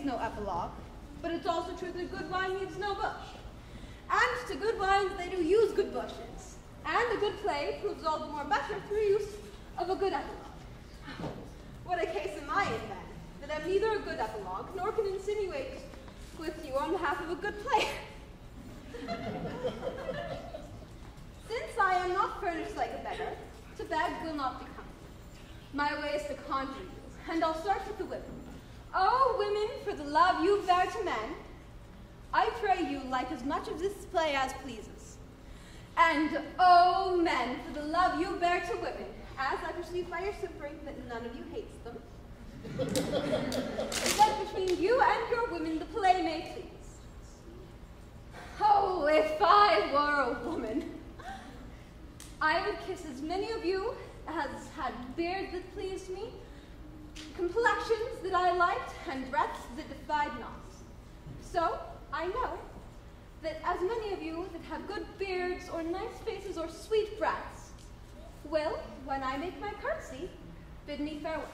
No epilogue, but it's also true that good wine needs no bush. And to good wines they do use good bushes. And a good play proves all the more better through use of a good epilogue. What a case am I in then, that I'm neither a good epilogue nor can insinuate with you on behalf of a good play. Since I am not furnished like a beggar, to beg will not become. My way is to conjure you, and I'll start with the women. Oh, women, for the love you bear to men, I pray you like as much of this play as pleases. And, oh, men, for the love you bear to women, as I perceive by your simpering that none of you hates them, that between you and your women the play may please. Oh, if I were a woman, I would kiss as many of you as had beards that pleased me, complexions that I liked, and breaths that defied not. So, I know that as many of you that have good beards, or nice faces, or sweet breaths, when I make my curtsy, bid me farewell.